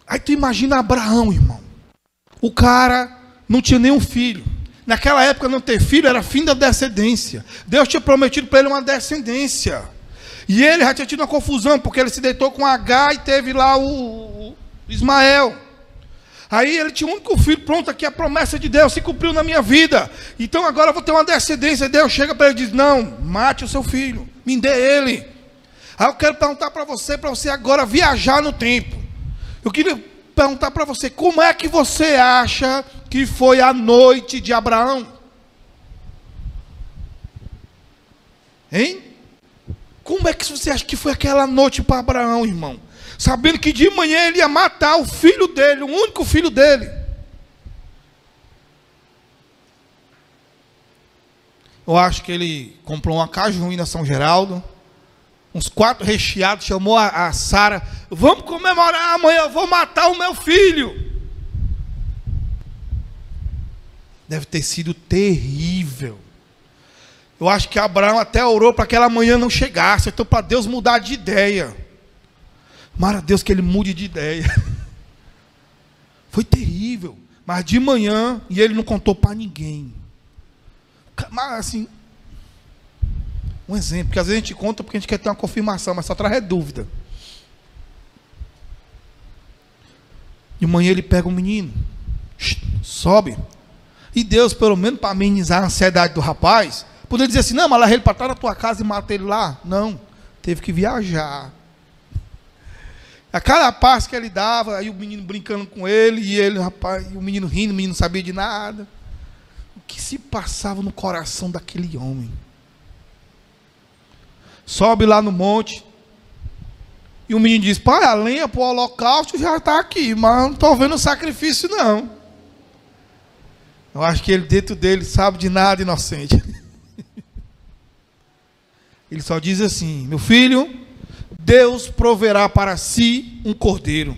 A: Aí tu imagina Abraão, irmão. O cara não tinha nenhum filho. Naquela época não ter filho era fim da descendência. Deus tinha prometido para ele uma descendência. E ele já tinha tido uma confusão, porque ele se deitou com Agar e teve lá o Ismael. Aí ele tinha um único filho, pronto, aqui a promessa de Deus se cumpriu na minha vida. Então agora eu vou ter uma descendência. Deus chega para ele e diz: não, mate o seu filho, me dê ele. Aí eu quero perguntar para você agora viajar no tempo. Eu queria perguntar para você: como é que você acha que foi a noite de Abraão? Hein? Como é que você acha que foi aquela noite para Abraão, irmão? Sabendo que de manhã ele ia matar o filho dele, o único filho dele. Eu acho que ele comprou uma cajuína São Geraldo, uns 4 recheados, chamou a Sara: vamos comemorar, amanhã eu vou matar o meu filho. Deve ter sido terrível. Eu acho que Abraão até orou para que aquela manhã não chegasse, então para Deus mudar de ideia. Mara Deus que ele mude de ideia. Foi terrível. Mas de manhã, e ele não contou para ninguém. Mas assim, um exemplo, porque às vezes a gente conta porque a gente quer ter uma confirmação, mas só traz dúvida. De manhã ele pega o menino, sobe. E Deus, pelo menos para amenizar a ansiedade do rapaz, poderia dizer assim: não, mas leva ele para trás da tua casa e mata ele lá. Não, teve que viajar. A cada passo que ele dava, aí o menino brincando com ele, e ele, rapaz, e o menino rindo, o menino não sabia de nada. O que se passava no coração daquele homem? Sobe lá no monte, e o menino diz: pai, a lenha para o holocausto já está aqui, mas não estou vendo o sacrifício não. Eu acho que ele dentro dele sabe de nada, inocente. Ele só diz assim: meu filho, Deus proverá para si um cordeiro.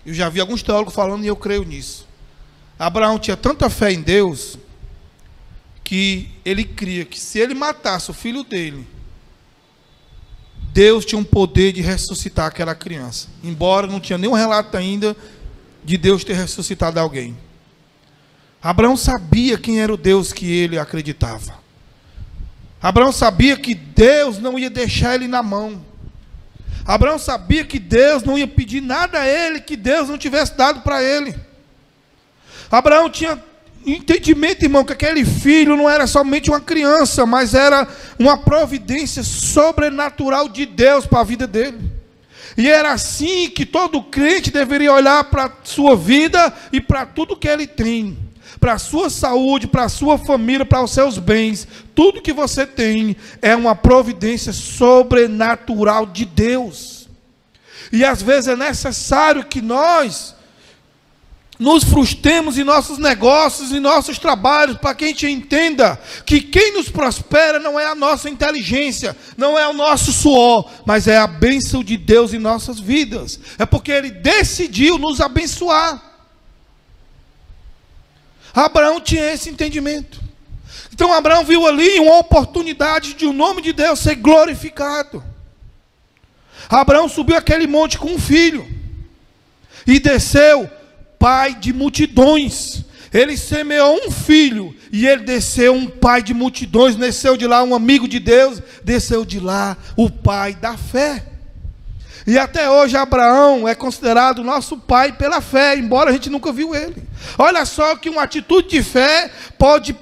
A: Eu já vi alguns teólogos falando e eu creio nisso. Abraão tinha tanta fé em Deus que ele cria que se ele matasse o filho dele, Deus tinha um poder de ressuscitar aquela criança. Embora não tinha nenhum relato ainda de Deus ter ressuscitado alguém. Abraão sabia quem era o Deus que ele acreditava. Abraão sabia que Deus não ia deixar ele na mão. Abraão sabia que Deus não ia pedir nada a ele que Deus não tivesse dado para ele. Abraão tinha entendimento, irmão, que aquele filho não era somente uma criança, mas era uma providência sobrenatural de Deus para a vida dele. E era assim que todo crente deveria olhar para a sua vida e para tudo que ele tem. Para a sua saúde, para a sua família, para os seus bens. Tudo que você tem é uma providência sobrenatural de Deus. E às vezes é necessário que nós nos frustremos em nossos negócios, em nossos trabalhos, para que a gente entenda que quem nos prospera não é a nossa inteligência, não é o nosso suor, mas é a bênção de Deus em nossas vidas. É porque Ele decidiu nos abençoar. Abraão tinha esse entendimento. Então Abraão viu ali uma oportunidade de o nome de Deus ser glorificado. Abraão subiu aquele monte com um filho e desceu, pai de multidões. Ele semeou um filho e ele desceu, um pai de multidões. Desceu de lá um amigo de Deus, desceu de lá o pai da fé. E até hoje Abraão é considerado nosso pai pela fé, embora a gente nunca viu ele. Olha só que uma atitude de fé pode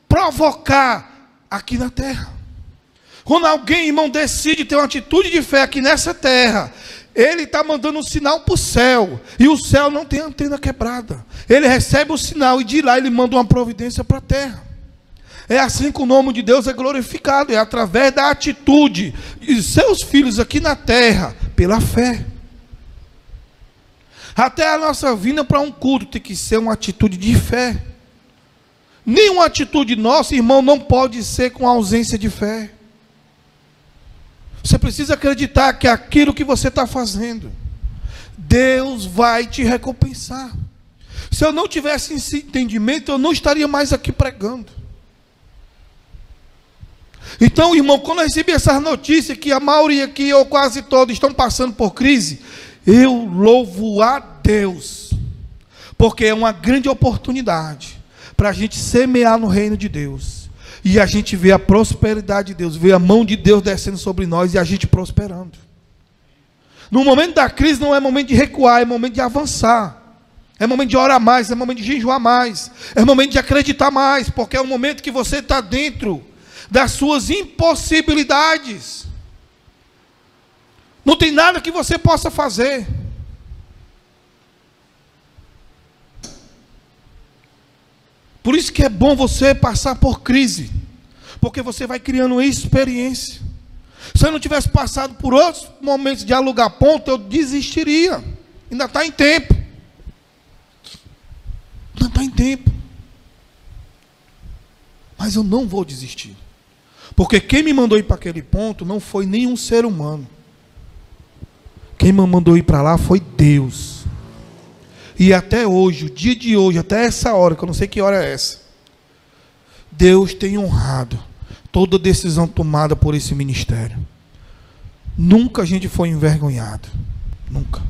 A: provocar aqui na terra. Quando alguém, irmão, decide ter uma atitude de fé aqui nessa terra, ele está mandando um sinal para o céu, e o céu não tem antena quebrada. Ele recebe o sinal e de lá ele manda uma providência para a terra. É assim que o nome de Deus é glorificado, é através da atitude de seus filhos aqui na terra, pela fé. Até a nossa vinda para um culto tem que ser uma atitude de fé. Nenhuma atitude nossa, irmão, não pode ser com ausência de fé. Você precisa acreditar que aquilo que você está fazendo, Deus vai te recompensar. Se eu não tivesse esse entendimento, eu não estaria mais aqui pregando. Então, irmão, quando eu recebi essas notícias que a maioria aqui, ou quase todos, estão passando por crise, eu louvo a Deus, porque é uma grande oportunidade para a gente semear no reino de Deus, e a gente vê a prosperidade de Deus, vê a mão de Deus descendo sobre nós, e a gente prosperando. No momento da crise não é momento de recuar, é momento de avançar, é momento de orar mais, é momento de jejuar mais, é momento de acreditar mais, porque é o momento que você está dentro das suas impossibilidades. Não tem nada que você possa fazer. Por isso que é bom você passar por crise, porque você vai criando experiência. Se eu não tivesse passado por outros momentos de alugar ponto, eu desistiria. Ainda está em tempo. Ainda está em tempo. Mas eu não vou desistir. Porque quem me mandou ir para aquele ponto não foi nenhum ser humano. Quem me mandou ir para lá foi Deus. E até hoje, o dia de hoje, até essa hora, que eu não sei que hora é essa, Deus tem honrado toda decisão tomada por esse ministério. Nunca a gente foi envergonhado. Nunca.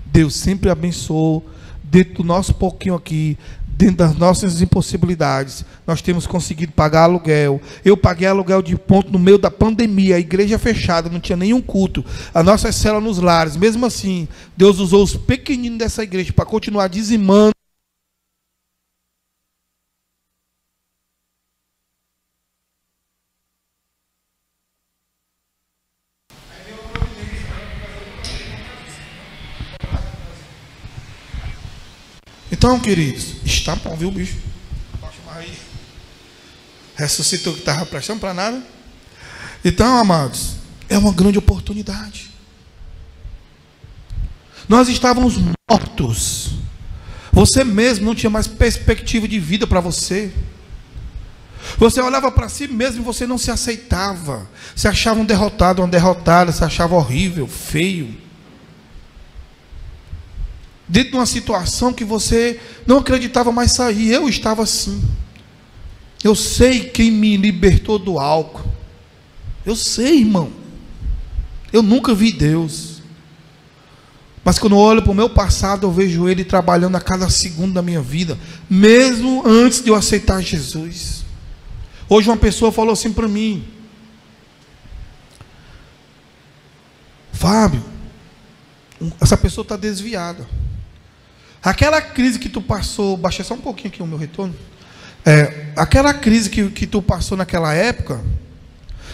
A: Deus sempre abençoou, dentro do nosso pouquinho aqui, dentro das nossas impossibilidades, nós temos conseguido pagar aluguel. Eu paguei aluguel de ponto no meio da pandemia, a igreja fechada, não tinha nenhum culto, a nossa célula nos lares. Mesmo assim, Deus usou os pequeninos dessa igreja para continuar dizimando. Então, queridos, está bom, viu, bicho? Pode chamar aí. Ressuscitou que estava prestando para nada. Então, amados, é uma grande oportunidade. Nós estávamos mortos. Você mesmo não tinha mais perspectiva de vida para você. Você olhava para si mesmo e você não se aceitava. Se achava um derrotado, uma derrotada, se achava horrível, feio. Dentro de uma situação que você não acreditava mais sair. Eu estava assim. Eu sei quem me libertou do álcool. Eu sei, irmão. Eu nunca vi Deus. Mas quando eu olho para o meu passado, eu vejo Ele trabalhando a cada segundo da minha vida, mesmo antes de eu aceitar Jesus. Hoje uma pessoa falou assim para mim: Fábio, essa pessoa está desviada. Aquela crise que tu passou, baixa só um pouquinho aqui o meu retorno. Aquela crise que tu passou naquela época,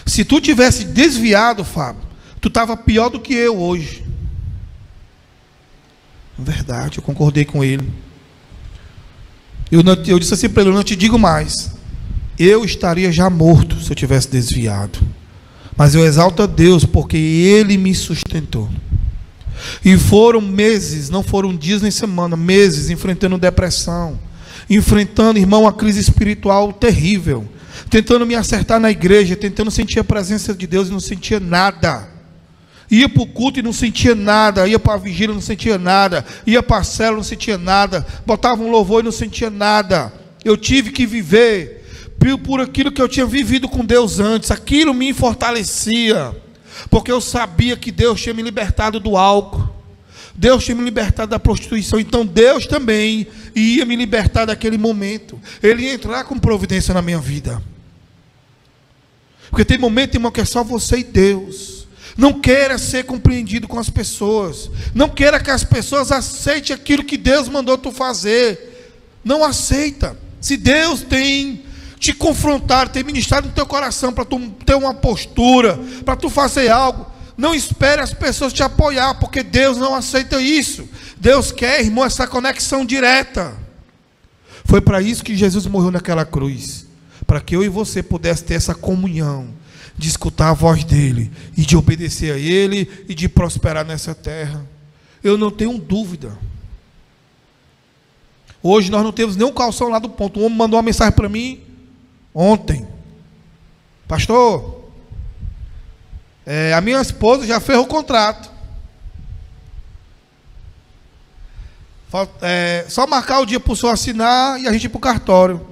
A: se tu tivesse desviado, Fábio, tu estava pior do que eu hoje. Verdade, eu concordei com ele. Eu disse assim para ele: eu não te digo mais, eu estaria já morto se eu tivesse desviado. Mas eu exalto a Deus porque Ele me sustentou. E foram meses, não foram dias nem semana, meses, enfrentando depressão, enfrentando, irmão, uma crise espiritual terrível, tentando me acertar na igreja, tentando sentir a presença de Deus e não sentia nada. Ia para o culto e não sentia nada, ia para a vigília e não sentia nada, ia para a célula e não sentia nada, botava um louvor e não sentia nada. Eu tive que viver por aquilo que eu tinha vivido com Deus antes, aquilo me fortalecia, porque eu sabia que Deus tinha me libertado do álcool, Deus tinha me libertado da prostituição, então Deus também ia me libertar daquele momento, Ele ia entrar com providência na minha vida, porque tem momento, irmão, que é só você e Deus. Não queira ser compreendido com as pessoas, não queira que as pessoas aceitem aquilo que Deus mandou tu fazer, não aceita. Se Deus tem te confrontar, tem ministrado no teu coração para tu ter uma postura, para tu fazer algo, não espere as pessoas te apoiar, porque Deus não aceita isso. Deus quer, irmão, essa conexão direta. Foi para isso que Jesus morreu naquela cruz, para que eu e você pudesse ter essa comunhão, de escutar a voz dele, e de obedecer a ele, e de prosperar nessa terra. Eu não tenho dúvida. Hoje nós não temos nenhum calção lá do ponto. Um homem mandou uma mensagem para mim ontem: pastor, a minha esposa já fez o contrato, só marcar o dia para o senhor assinar e a gente ir para o cartório.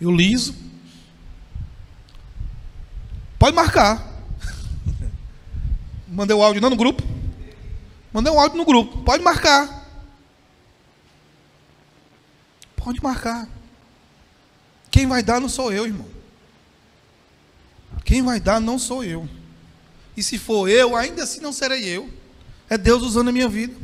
A: Eu liso: pode marcar. Mandei o áudio não no grupo. Mandei um áudio no grupo. Pode marcar. Pode marcar. Quem vai dar não sou eu, irmão. Quem vai dar não sou eu. E se for eu, ainda assim não serei eu. É Deus usando a minha vida.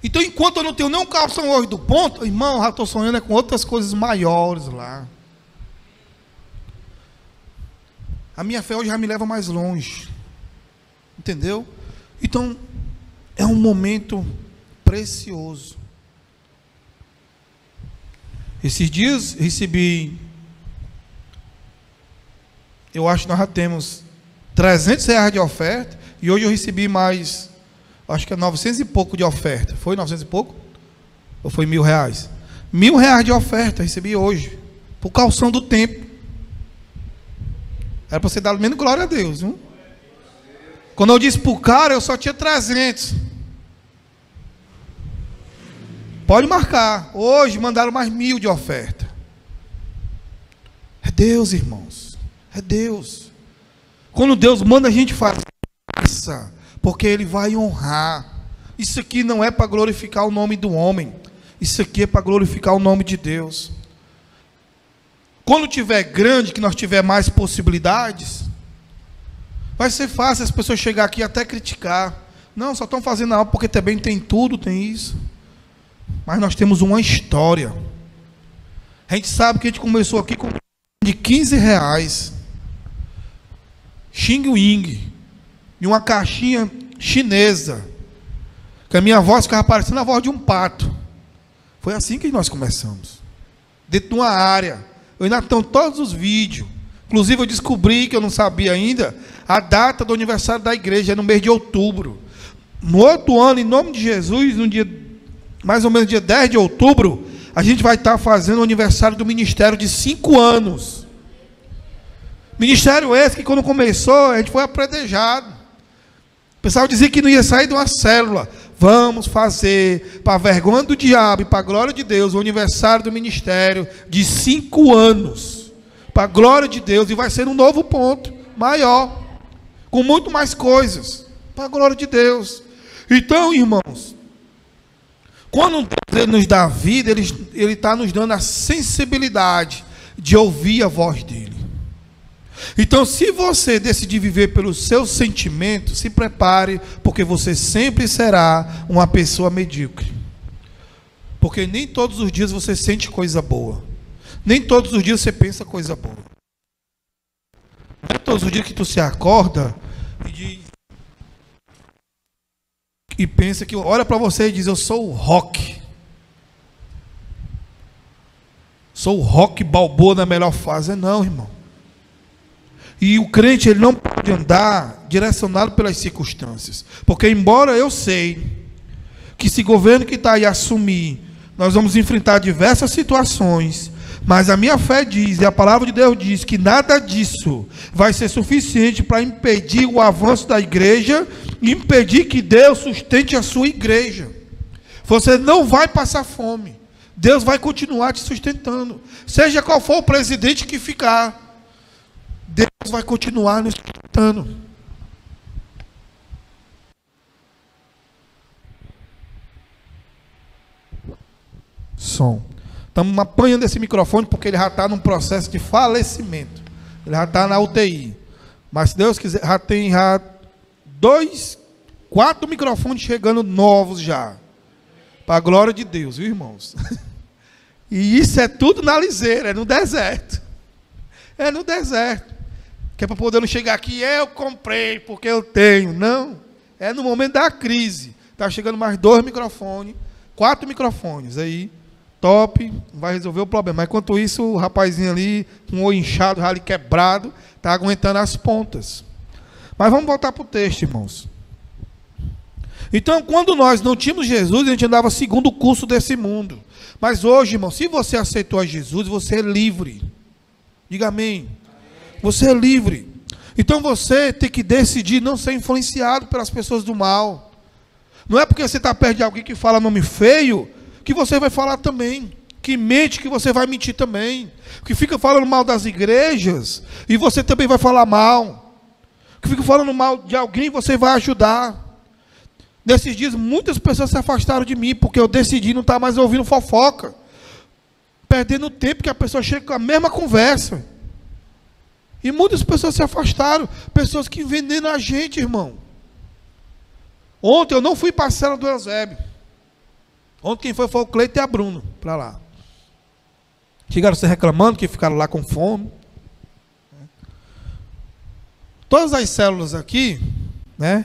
A: Então, enquanto eu não tenho nenhum calção hoje do ponto, irmão, eu já estou sonhando com outras coisas maiores lá. A minha fé hoje já me leva mais longe. Entendeu? Então, é um momento precioso. Esses dias recebi, eu acho que nós já temos R$300 de oferta, e hoje eu recebi mais, acho que é 900 e pouco de oferta. Foi 900 e pouco? Ou foi R$1.000? R$1.000 de oferta recebi hoje, por calção do tempo. Era para você dar menos glória a Deus, viu? Quando eu disse para o cara, eu só tinha 300. Pode marcar. Hoje mandaram mais 1.000 de oferta. É Deus, irmãos. É Deus. Quando Deus manda a gente fazer, porque Ele vai honrar. Isso aqui não é para glorificar o nome do homem. Isso aqui é para glorificar o nome de Deus. Quando tiver grande, que nós tiver mais possibilidades, vai ser fácil as pessoas chegar aqui e até criticar. Não, só estão fazendo algo porque também tem tudo, tem isso. Mas nós temos uma história. A gente sabe que a gente começou aqui com de R$15, Xing Wing, e uma caixinha chinesa, que a minha voz ficava parecendo a voz de um pato. Foi assim que nós começamos, dentro de uma área. Eu ainda tenho todos os vídeos. Inclusive eu descobri, que eu não sabia ainda, a data do aniversário da igreja é no mês de outubro. No outro ano, em nome de Jesus, no dia, mais ou menos dia 10 de outubro, a gente vai estar fazendo o aniversário do ministério de 5 anos. Ministério esse que quando começou, a gente foi apredejado. O pessoal dizia que não ia sair de uma célula. Vamos fazer, para a vergonha do diabo e para a glória de Deus, o aniversário do ministério de 5 anos. Para a glória de Deus, e vai ser um novo ponto, maior, com muito mais coisas, para a glória de Deus. Então, irmãos, quando Deus nos dá a vida, Ele está nos dando a sensibilidade de ouvir a voz dEle. Então, se você decidir viver pelos seus sentimentos, se prepare, porque você sempre será uma pessoa medíocre. Porque nem todos os dias você sente coisa boa. Nem todos os dias você pensa coisa boa. Não é todos os dias que tu se acorda e pensa que olha para você e diz: eu sou o rock. Sou o rock balboa na melhor fase. Não, irmão. E o crente, ele não pode andar direcionado pelas circunstâncias. Porque embora eu sei que esse governo que está aí assumir, nós vamos enfrentar diversas situações, mas a minha fé diz, e a palavra de Deus diz, que nada disso vai ser suficiente para impedir o avanço da igreja, e impedir que Deus sustente a sua igreja. Você não vai passar fome. Deus vai continuar te sustentando. Seja qual for o presidente que ficar, Deus vai continuar nos sustentando. Som. Estamos apanhando esse microfone porque ele já está num processo de falecimento. Ele já está na UTI. Mas se Deus quiser, já tem 4 microfones chegando novos já. Para a glória de Deus, viu, irmãos? E isso é tudo na liseira, é no deserto. É no deserto. Que é para poder não chegar aqui, eu comprei porque eu tenho. Não. É no momento da crise. Está chegando mais 2 microfones, 4 microfones aí. Top, vai resolver o problema. Mas enquanto isso, o rapazinho ali, com o olho inchado, ali quebrado, está aguentando as pontas. Mas vamos voltar para o texto, irmãos. Então, quando nós não tínhamos Jesus, a gente andava segundo o curso desse mundo. Mas hoje, irmão, se você aceitou a Jesus, você é livre. Diga amém. Você é livre. Então você tem que decidir não ser influenciado pelas pessoas do mal. Não é porque você está perto de alguém que fala nome feio, que você vai falar também. Que mente, que você vai mentir também. Que fica falando mal das igrejas, e você também vai falar mal. Que fica falando mal de alguém, você vai ajudar. Nesses dias, muitas pessoas se afastaram de mim, porque eu decidi não estar mais ouvindo fofoca. Perdendo tempo, que a pessoa chega com a mesma conversa. E muitas pessoas se afastaram. Pessoas que envenenam a gente, irmão. Ontem eu não fui para a cela do Eusébio. Ontem quem foi o Cleito e a Bruno, para lá. Chegaram se reclamando que ficaram lá com fome. Todas as células aqui, né?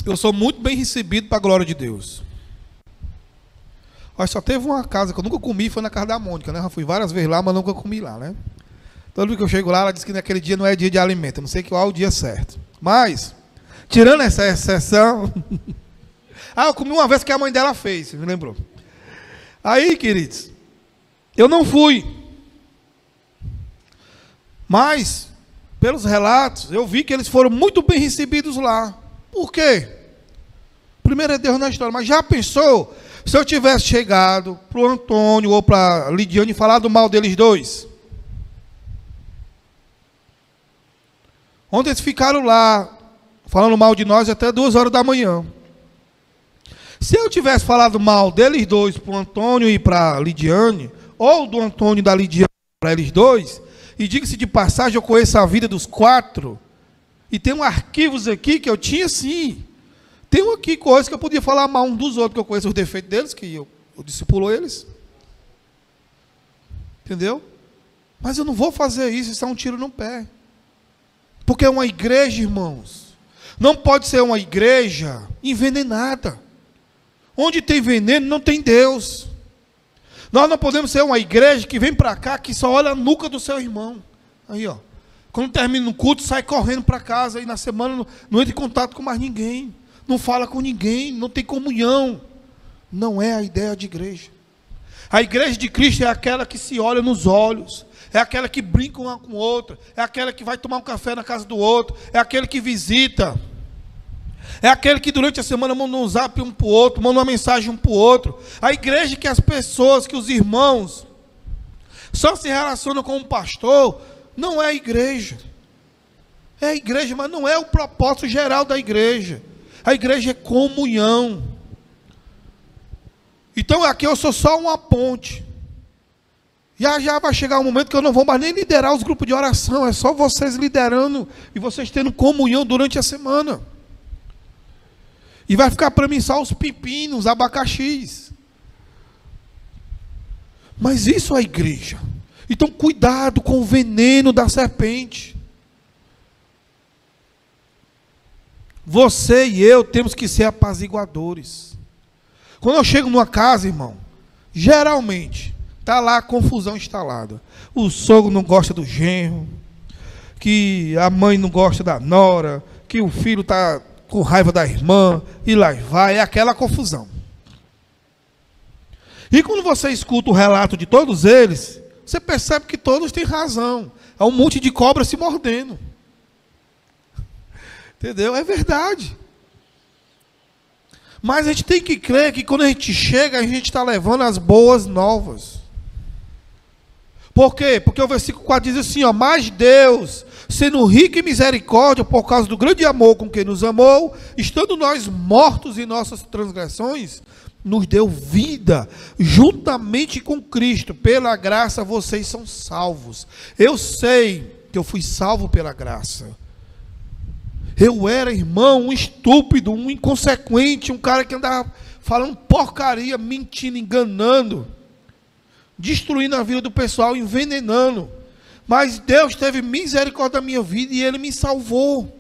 A: Eu sou muito bem recebido para a glória de Deus. Olha, só teve uma casa que eu nunca comi, foi na casa da Mônica, né? Já fui várias vezes lá, mas nunca comi lá, né? Todo dia que eu chego lá, ela diz que naquele dia não é dia de alimento. Eu não sei qual é o dia certo. Mas, tirando essa exceção... eu comi uma vez que a mãe dela fez, você me lembrou. Aí, queridos, eu não fui. Mas, pelos relatos, eu vi que eles foram muito bem recebidos lá. Por quê? Primeiro é Deus na história. Mas já pensou se eu tivesse chegado para o Antônio ou para a Lidiane e falado mal deles dois? Ontem eles ficaram lá falando mal de nós até 2 horas da manhã. Se eu tivesse falado mal deles dois para o Antônio e para a Lidiane, ou do Antônio e da Lidiane para eles dois, e diga-se de passagem, eu conheço a vida dos 4, e tem um arquivos aqui que eu tinha sim. Tem aqui coisas que eu podia falar mal um dos outros, que eu conheço os defeitos deles, que eu discipulo eles. Entendeu? Mas eu não vou fazer isso é um tiro no pé. Porque é uma igreja, irmãos. Não pode ser uma igreja envenenada. Onde tem veneno, não tem Deus. Nós não podemos ser uma igreja que vem para cá, que só olha a nuca do seu irmão. Aí, ó. Quando termina o culto, sai correndo para casa. E na semana não entra em contato com mais ninguém. Não fala com ninguém. Não tem comunhão. Não é a ideia de igreja. A igreja de Cristo é aquela que se olha nos olhos. É aquela que brinca uma com outra. É aquela que vai tomar um café na casa do outro. É aquele que visita. É aquele que durante a semana manda um zap um para o outro, manda uma mensagem um para o outro. A igreja que as pessoas, que os irmãos só se relacionam com um pastor, não é a igreja. É a igreja, mas não é o propósito geral da igreja. A igreja é comunhão. Então aqui eu sou só uma ponte. Já vai chegar um momento que eu não vou mais nem liderar os grupos de oração. É só vocês liderando e vocês tendo comunhão durante a semana. E vai ficar para mim só os pepinos, os abacaxis. Mas isso é a igreja. Então cuidado com o veneno da serpente. Você e eu temos que ser apaziguadores. Quando eu chego numa casa, irmão, geralmente, Está lá a confusão instalada. O sogro não gosta do genro, que a mãe não gosta da nora, que o filho está com raiva da irmã, e lá vai, é aquela confusão. E quando você escuta o relato de todos eles, você percebe que todos têm razão. Há um monte de cobra se mordendo. Entendeu? É verdade. Mas a gente tem que crer que quando a gente chega, a gente está levando as boas novas. Por quê? Porque o versículo 4 diz assim, ó, mas Deus, sendo rico em misericórdia, por causa do grande amor com que nos amou, estando nós mortos em nossas transgressões, nos deu vida, juntamente com Cristo. Pela graça vocês são salvos. Eu sei que eu fui salvo pela graça. Eu era, irmão, um estúpido, um inconsequente, um cara que andava falando porcaria, mentindo, enganando, destruindo a vida do pessoal, envenenando. Mas Deus teve misericórdia da minha vida e Ele me salvou.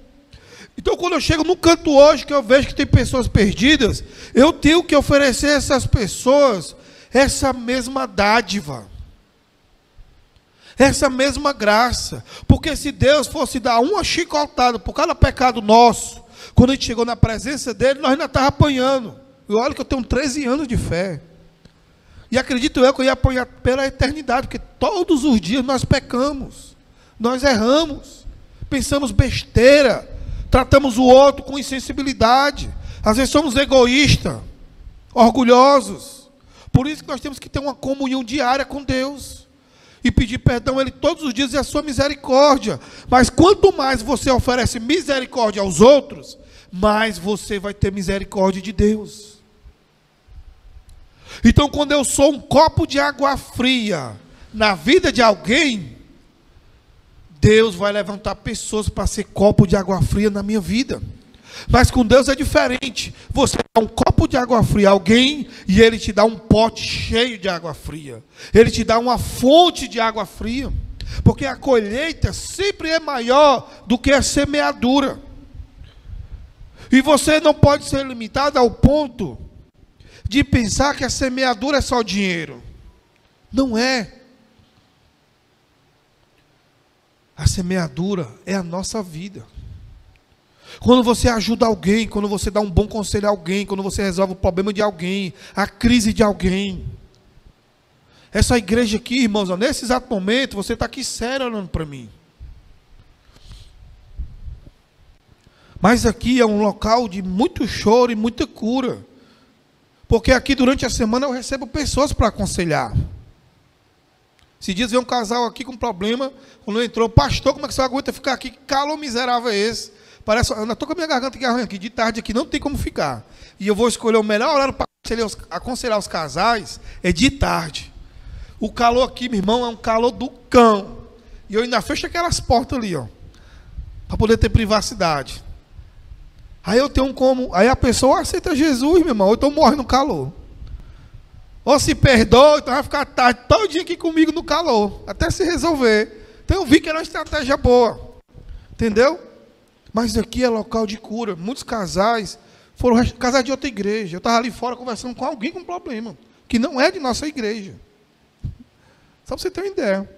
A: Então, quando eu chego no canto hoje, que eu vejo que tem pessoas perdidas, eu tenho que oferecer a essas pessoas essa mesma dádiva, essa mesma graça. Porque se Deus fosse dar uma chicotada por cada pecado nosso, quando a gente chegou na presença dele, nós ainda estávamos apanhando. E olha que eu tenho 13 anos de fé. E acredito eu que eu ia apanhar pela eternidade, porque todos os dias nós pecamos, nós erramos, pensamos besteira, tratamos o outro com insensibilidade, às vezes somos egoístas, orgulhosos. Por isso que nós temos que ter uma comunhão diária com Deus e pedir perdão a Ele todos os dias e a sua misericórdia. Mas quanto mais você oferece misericórdia aos outros, mais você vai ter misericórdia de Deus. Então, quando eu sou um copo de água fria na vida de alguém, Deus vai levantar pessoas para ser copo de água fria na minha vida. Mas com Deus é diferente. Você dá um copo de água fria a alguém e Ele te dá um pote cheio de água fria. Ele te dá uma fonte de água fria. Porque a colheita sempre é maior do que a semeadura. E você não pode ser limitado ao ponto de pensar que a semeadura é só dinheiro. Não é. A semeadura é a nossa vida. Quando você ajuda alguém, quando você dá um bom conselho a alguém, quando você resolve o problema de alguém, a crise de alguém. Essa igreja aqui, irmãos, ó, nesse exato momento, você está aqui sério olhando para mim. Mas aqui é um local de muito choro e muita cura. Porque aqui durante a semana eu recebo pessoas para aconselhar. Esses dias veio um casal aqui com problema, quando entrou, pastor, como é que você aguenta ficar aqui? Que calor miserável é esse? Parece, eu ainda estou com a minha garganta que arranha aqui, de tarde aqui não tem como ficar. E eu vou escolher o melhor horário para aconselhar os casais, é de tarde. O calor aqui, meu irmão, é um calor do cão. E eu ainda fecho aquelas portas ali, ó, para poder ter privacidade. Aí eu tenho como, aí a pessoa aceita Jesus, meu irmão, ou então morre no calor. Ou se perdoa, então vai ficar a tarde todinha aqui comigo no calor, até se resolver. Então eu vi que era uma estratégia boa, entendeu? Mas aqui é local de cura. Muitos casais foram casais de outra igreja. Eu estava ali fora conversando com alguém com problema, que não é de nossa igreja. Só para você ter uma ideia.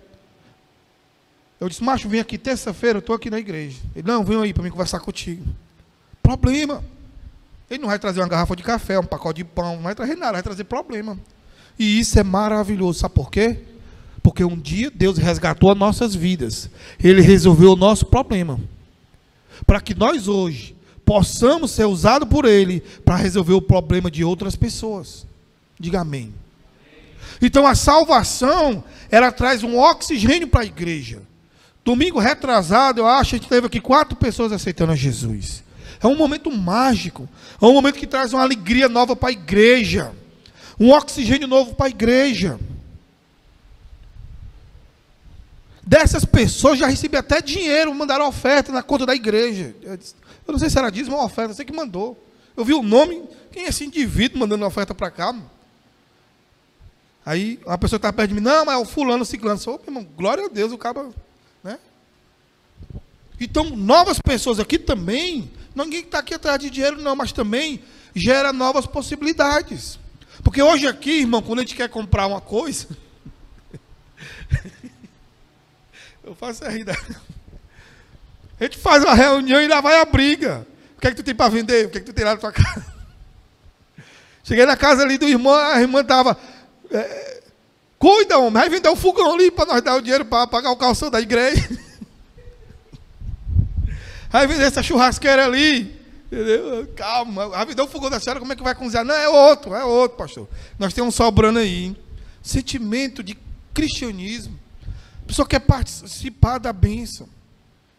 A: Eu disse, macho, vem aqui terça-feira, eu estou aqui na igreja. Ele, não, vem aí para mim conversar contigo. Problema. Ele não vai trazer uma garrafa de café, um pacote de pão, não vai trazer nada, vai trazer problema. E isso é maravilhoso, sabe por quê? Porque um dia Deus resgatou as nossas vidas. Ele resolveu o nosso problema. Para que nós hoje possamos ser usados por Ele para resolver o problema de outras pessoas. Diga amém. Então a salvação, ela traz um oxigênio para a igreja. Domingo retrasado, eu acho, a gente teve aqui 4 pessoas aceitando a Jesus. É um momento mágico. É um momento que traz uma alegria nova para a igreja. Um oxigênio novo para a igreja. Dessas pessoas já recebi até dinheiro, mandaram oferta na conta da igreja. Eu não sei se era dízimo ou oferta, sei que mandou. Eu vi o nome, quem é esse indivíduo mandando oferta para cá? Aí uma pessoa que estava perto de mim, não, mas é o fulano, ciclano. Meu irmão, glória a Deus, o cara, né? Então, novas pessoas aqui também, ninguém está aqui atrás de dinheiro não, mas também gera novas possibilidades. Porque hoje aqui, irmão, quando a gente quer comprar uma coisa, Eu faço a rir. A gente faz uma reunião e lá vai a briga. O que é que tu tem para vender? O que é que tu tem lá na tua casa? Cheguei na casa ali do irmão, a irmã estava... cuida, homem, vai vender o fogão ali para nós dar o dinheiro para pagar o calção da igreja. Vai vender essa churrasqueira ali. Entendeu? Calma, vai vender o fogão da senhora, como é que vai cozinhar? Não, é outro, pastor. Nós temos sobrando aí. Sentimento de cristianismo. A pessoa quer participar da bênção.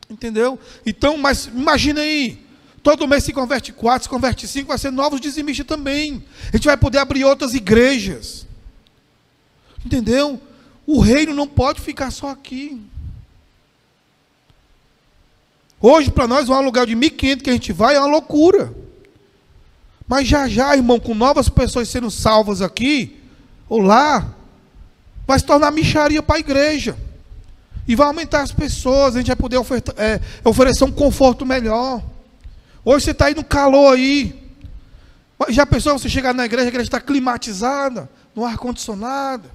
A: Entendeu? Então, mas imagina aí. Todo mês se converte 4, se converte 5, vai ser novos dizimistas também. A gente vai poder abrir outras igrejas. Entendeu? O reino não pode ficar só aqui. Hoje, para nós, um aluguel de 1.500 que a gente vai é uma loucura. Mas já, irmão, com novas pessoas sendo salvas aqui, ou lá, vai se tornar mixaria para a igreja. E vai aumentar as pessoas, a gente vai poder oferecer um conforto melhor. Hoje você está aí no calor aí. Já pensou você chegar na igreja, a igreja está climatizada, no ar-condicionado.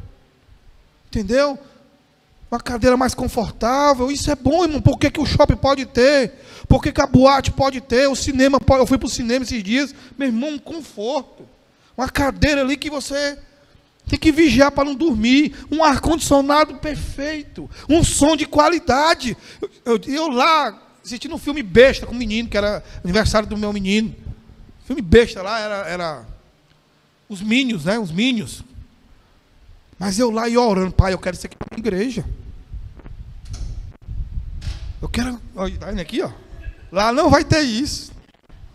A: Entendeu? Uma cadeira mais confortável. Isso é bom, irmão. Por que o shopping pode ter? Por que a boate pode ter? O cinema pode... Eu fui para o cinema esses dias. Meu irmão, um conforto. Uma cadeira ali que você tem que vigiar para não dormir. Um ar-condicionado perfeito. Um som de qualidade. Eu lá... assistindo um filme besta com o menino, que era aniversário do meu menino. Filme besta lá, era os Minions, né? Os Minions. Mas eu lá e orando, pai, eu quero isso aqui para a igreja. Eu quero, olha aqui, ó. Lá não vai ter isso.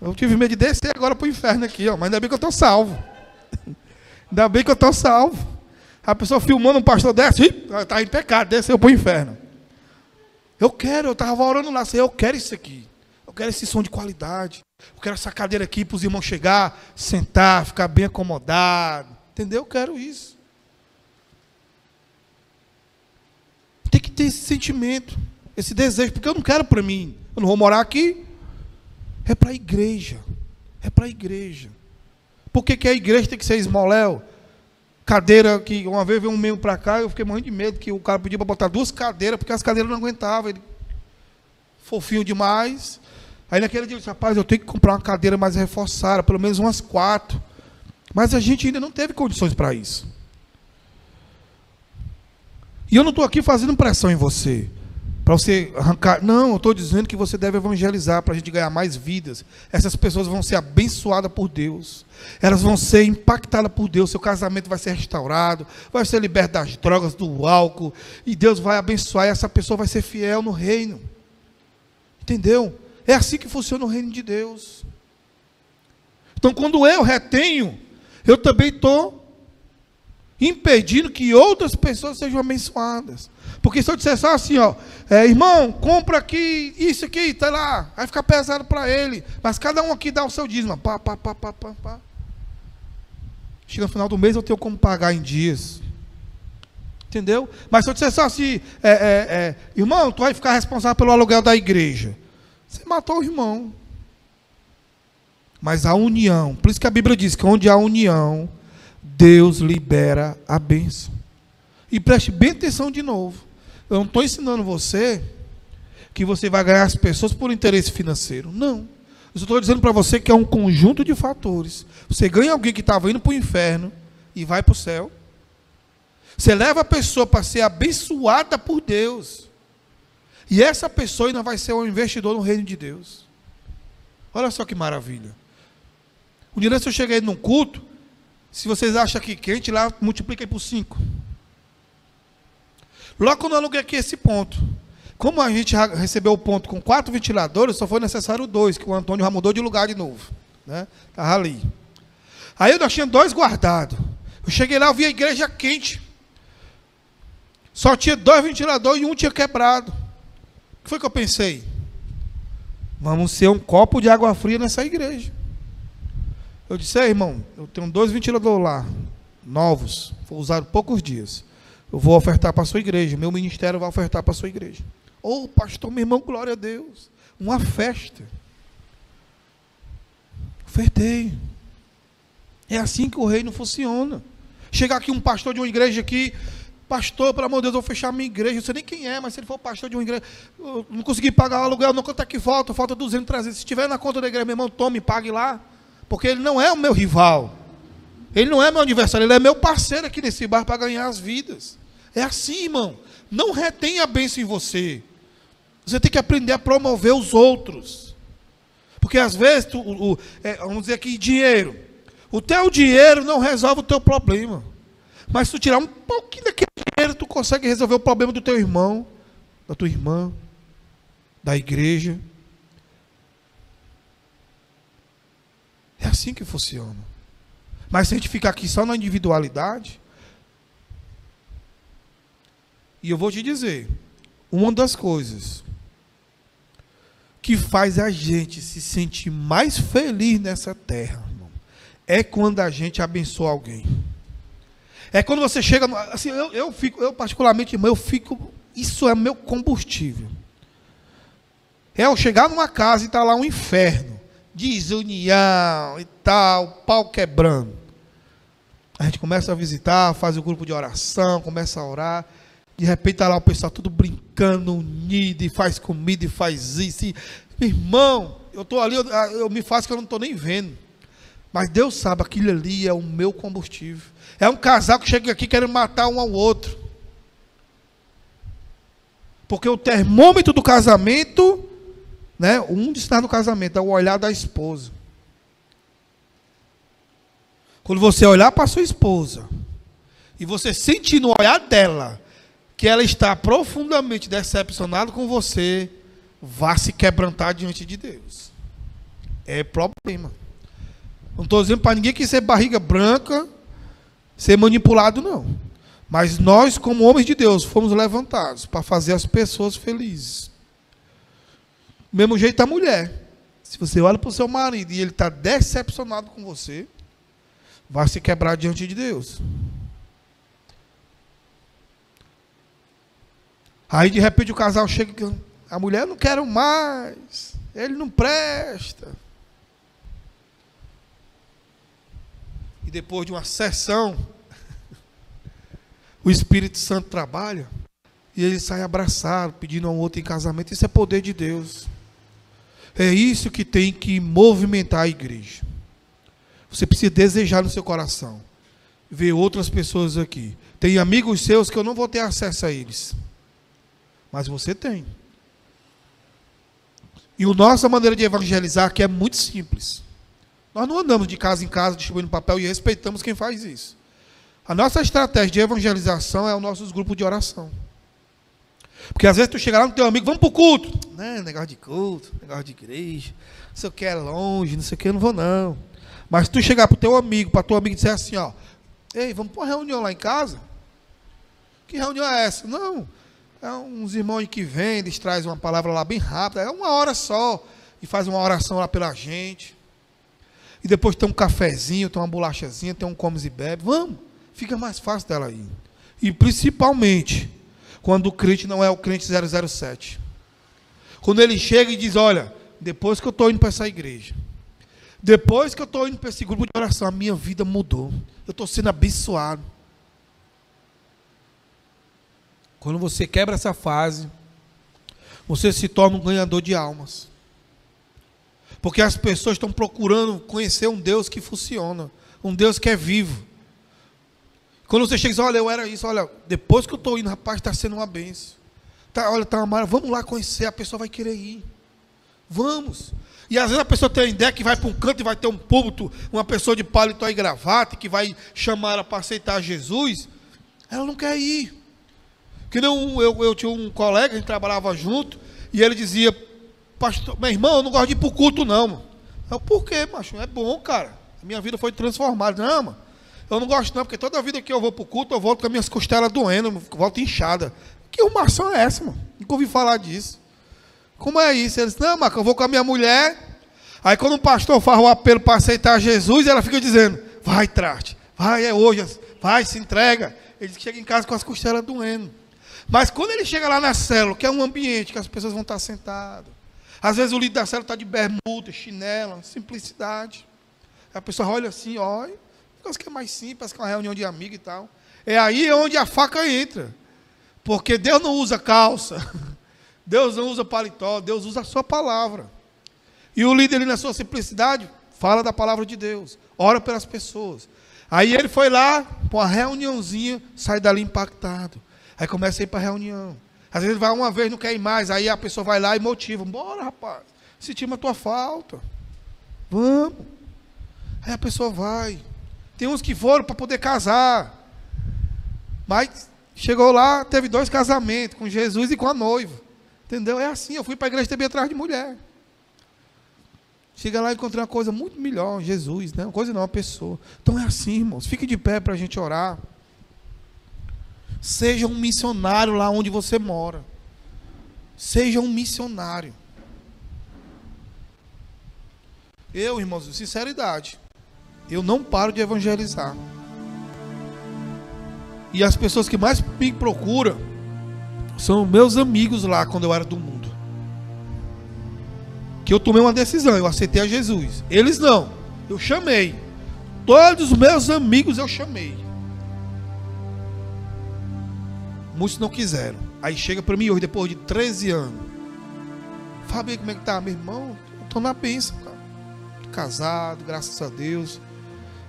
A: Eu tive medo de descer agora para o inferno aqui, ó. Mas ainda bem que eu estou salvo. Ainda bem que eu estou salvo. A pessoa filmando um pastor desce, está em pecado, desceu para o inferno. Eu estava orando lá, eu quero isso aqui. Eu quero esse som de qualidade. Eu quero essa cadeira aqui para os irmãos chegar, sentar, ficar bem acomodado. Entendeu? Eu quero isso. Tem que ter esse sentimento, esse desejo, porque eu não quero para mim. Eu não vou morar aqui. É para a igreja. É para a igreja. Por que a igreja tem que ser esmoléu? Cadeira que uma vez veio um membro para cá, eu fiquei morrendo de medo, que o cara pediu para botar 2 cadeiras, porque as cadeiras não aguentavam. Ele, fofinho demais. Aí naquele dia eu disse, rapaz, eu tenho que comprar uma cadeira mais reforçada, pelo menos umas 4. Mas a gente ainda não teve condições para isso. E eu não estou aqui fazendo pressão em você, para você arrancar. Não, eu estou dizendo que você deve evangelizar para a gente ganhar mais vidas. Essas pessoas vão ser abençoadas por Deus. Elas vão ser impactadas por Deus. Seu casamento vai ser restaurado, vai ser liberto das drogas, do álcool. E Deus vai abençoar e essa pessoa vai ser fiel no reino. Entendeu? É assim que funciona o reino de Deus. Então, quando eu retenho, eu também estou impedindo que outras pessoas sejam abençoadas. Porque se eu disser só assim, ó, irmão, compra aqui, isso aqui, tá lá, vai ficar pesado para ele. Mas cada um aqui dá o seu dízimo. Pá. Chega no final do mês, eu tenho como pagar em dias. Entendeu? Mas se eu disser só assim, irmão, tu vai ficar responsável pelo aluguel da igreja. Você matou o irmão. Mas a união, por isso que a Bíblia diz que onde há união, Deus libera a bênção. E preste bem atenção de novo. Eu não estou ensinando você que você vai ganhar as pessoas por interesse financeiro. Não. Eu estou dizendo para você que é um conjunto de fatores. Você ganha alguém que estava indo para o inferno e vai para o céu. Você leva a pessoa para ser abençoada por Deus. E essa pessoa ainda vai ser um investidor no reino de Deus. Olha só que maravilha. Um dia eu cheguei num culto. Se vocês acham aqui quente, lá multiplica aí por 5. Logo quando eu aluguei aqui esse ponto, como a gente recebeu o ponto com 4 ventiladores, só foi necessário 2, que o Antônio já mudou de lugar de novo. Né? Estava ali. Aí eu tinha 2 guardados. Eu cheguei lá, eu vi a igreja quente. Só tinha 2 ventiladores e um tinha quebrado. O que foi que eu pensei? Vamos ser um copo de água fria nessa igreja. Eu disse, irmão, eu tenho 2 ventiladores lá, novos, foi usado poucos dias. Eu vou ofertar para a sua igreja, meu ministério vai ofertar para a sua igreja. Ô, pastor, meu irmão, glória a Deus. Uma festa. Ofertei. É assim que o reino funciona. Chega aqui um pastor de uma igreja aqui, Pastor, pelo amor de Deus, eu vou fechar a minha igreja. Eu não sei nem quem é, mas se ele for pastor de uma igreja, eu não consegui pagar o aluguel, não, quanto é que falta 200, 300. Se estiver na conta da igreja, meu irmão, tome, pague lá. Porque ele não é o meu rival. Ele não é meu adversário, ele é meu parceiro aqui nesse bar para ganhar as vidas. É assim, irmão. Não retém a bênção em você. Você tem que aprender a promover os outros. Porque às vezes, vamos dizer aqui, dinheiro. O teu dinheiro não resolve o teu problema. Mas se tu tirar um pouquinho daquele dinheiro, tu consegue resolver o problema do teu irmão, da tua irmã, da igreja. É assim que funciona. Mas se a gente ficar aqui só na individualidade, e eu vou te dizer, uma das coisas que faz a gente se sentir mais feliz nessa terra, irmão, é quando a gente abençoa alguém. É quando você chega, assim, eu particularmente, irmão, isso é meu combustível. É eu chegar numa casa e estar lá um inferno, desunião e tal, pau quebrando. A gente começa a visitar, faz o grupo de oração, começa a orar, de repente está lá o pessoal tudo brincando, unido, e faz comida, e faz isso. E, meu irmão, eu estou ali, eu me faço que eu não estou nem vendo. Mas Deus sabe, aquilo ali é o meu combustível. É um casal que chega aqui querendo matar um ao outro. Porque o termômetro do casamento, né, onde está no casamento, é o olhar da esposa. Quando você olhar para a sua esposa, e você sentir no olhar dela, que ela está profundamente decepcionada com você, vá se quebrantar diante de Deus. É problema. Não estou dizendo para ninguém que ser barriga branca, ser manipulado, não. Mas nós, como homens de Deus, fomos levantados para fazer as pessoas felizes. Do mesmo jeito a mulher. Se você olha para o seu marido e ele está decepcionado com você, vai se quebrar diante de Deus. Aí de repente o casal chega, a mulher não quer mais, ele não presta. E depois de uma sessão, o Espírito Santo trabalha e ele sai abraçado, pedindo ao outro em casamento. Isso é poder de Deus. É isso que tem que movimentar a igreja. Você precisa desejar no seu coração ver outras pessoas aqui. Tem amigos seus que eu não vou ter acesso a eles, mas você tem. E a nossa maneira de evangelizar aqui é muito simples. Nós não andamos de casa em casa distribuindo papel e respeitamos quem faz isso. A nossa estratégia de evangelização é os nossos grupos de oração. Porque às vezes tu chega lá no teu amigo, vamos para o culto. Não, negócio de culto, negócio de igreja, não sei o que, é longe, não sei o que, eu não vou não. Mas se tu chegar para o teu amigo, para tua amiga e dizer assim, ó, ei, vamos para uma reunião lá em casa? Que reunião é essa? Não, é uns irmãos que vêm, eles trazem uma palavra lá bem rápida, é uma hora só, e faz uma oração lá pela gente. E depois tem um cafezinho, tem uma bolachazinha, tem um comes e bebe. Vamos, fica mais fácil dela ir. E principalmente, quando o crente não é o crente 007. Quando ele chega e diz, olha, depois que eu estou indo para essa igreja, depois que eu estou indo para esse grupo de oração, a minha vida mudou. Eu estou sendo abençoado. Quando você quebra essa fase, você se torna um ganhador de almas. Porque as pessoas estão procurando conhecer um Deus que funciona, um Deus que é vivo. Quando você chega e diz, olha, eu era isso, olha, depois que eu estou indo, rapaz, está sendo uma benção. Tá, olha, está uma maravilha, vamos lá conhecer, a pessoa vai querer ir. Vamos. E às vezes a pessoa tem a ideia que vai para um canto e vai ter um púlpito, uma pessoa de paletó e gravata, que vai chamar ela para aceitar Jesus, ela não quer ir. Que não, eu tinha um colega, a gente trabalhava junto, e ele dizia, pastor, meu irmão, eu não gosto de ir para o culto não. Eu, por quê, macho? É bom, cara. A minha vida foi transformada. Não, mano. Eu não gosto não, porque toda vida que eu vou para o culto, eu volto com as minhas costelas doendo, eu volto inchada. Que arrumação é essa, mano? Nunca ouvi falar disso. Como é isso? Ele disse, não, Marco, eu vou com a minha mulher. Aí quando o pastor faz o apelo para aceitar Jesus, ela fica dizendo, vai, traste, vai, é hoje, vai, se entrega. Ele chega em casa com as costelas doendo. Mas quando ele chega lá na célula, que é um ambiente que as pessoas vão estar sentadas, às vezes o líder da célula está de bermuda, chinela, simplicidade. A pessoa olha assim, olha, que é mais simples, que é uma reunião de amigos e tal. É aí onde a faca entra. Porque Deus não usa calça, Deus não usa paletó, Deus usa a sua palavra. E o líder ali na sua simplicidade, fala da palavra de Deus, ora pelas pessoas. Aí ele foi lá, para uma reuniãozinha, sai dali impactado. Aí começa a ir para a reunião. Às vezes vai uma vez, não quer ir mais, aí a pessoa vai lá e motiva. Bora, rapaz, sentimos a tua falta. Vamos. Aí a pessoa vai. Tem uns que foram para poder casar. Mas chegou lá, teve 2 casamentos, com Jesus e com a noiva. Entendeu? É assim, eu fui para a igreja também atrás de mulher. Chega lá e encontrei uma coisa muito melhor, Jesus, né? Uma coisa não, uma pessoa. Então é assim, irmãos. Fique de pé para a gente orar. Seja um missionário lá onde você mora. Seja um missionário. Eu, irmãos, sinceridade, eu não paro de evangelizar. E as pessoas que mais me procuram são meus amigos lá quando eu era do mundo. Que eu tomei uma decisão, eu aceitei a Jesus. Eles não, eu chamei. Todos os meus amigos eu chamei. Muitos não quiseram. Aí chega para mim hoje, depois de 13 anos. Fábio, como é que tá? Meu irmão, eu estou na bênção, cara. Casado, graças a Deus.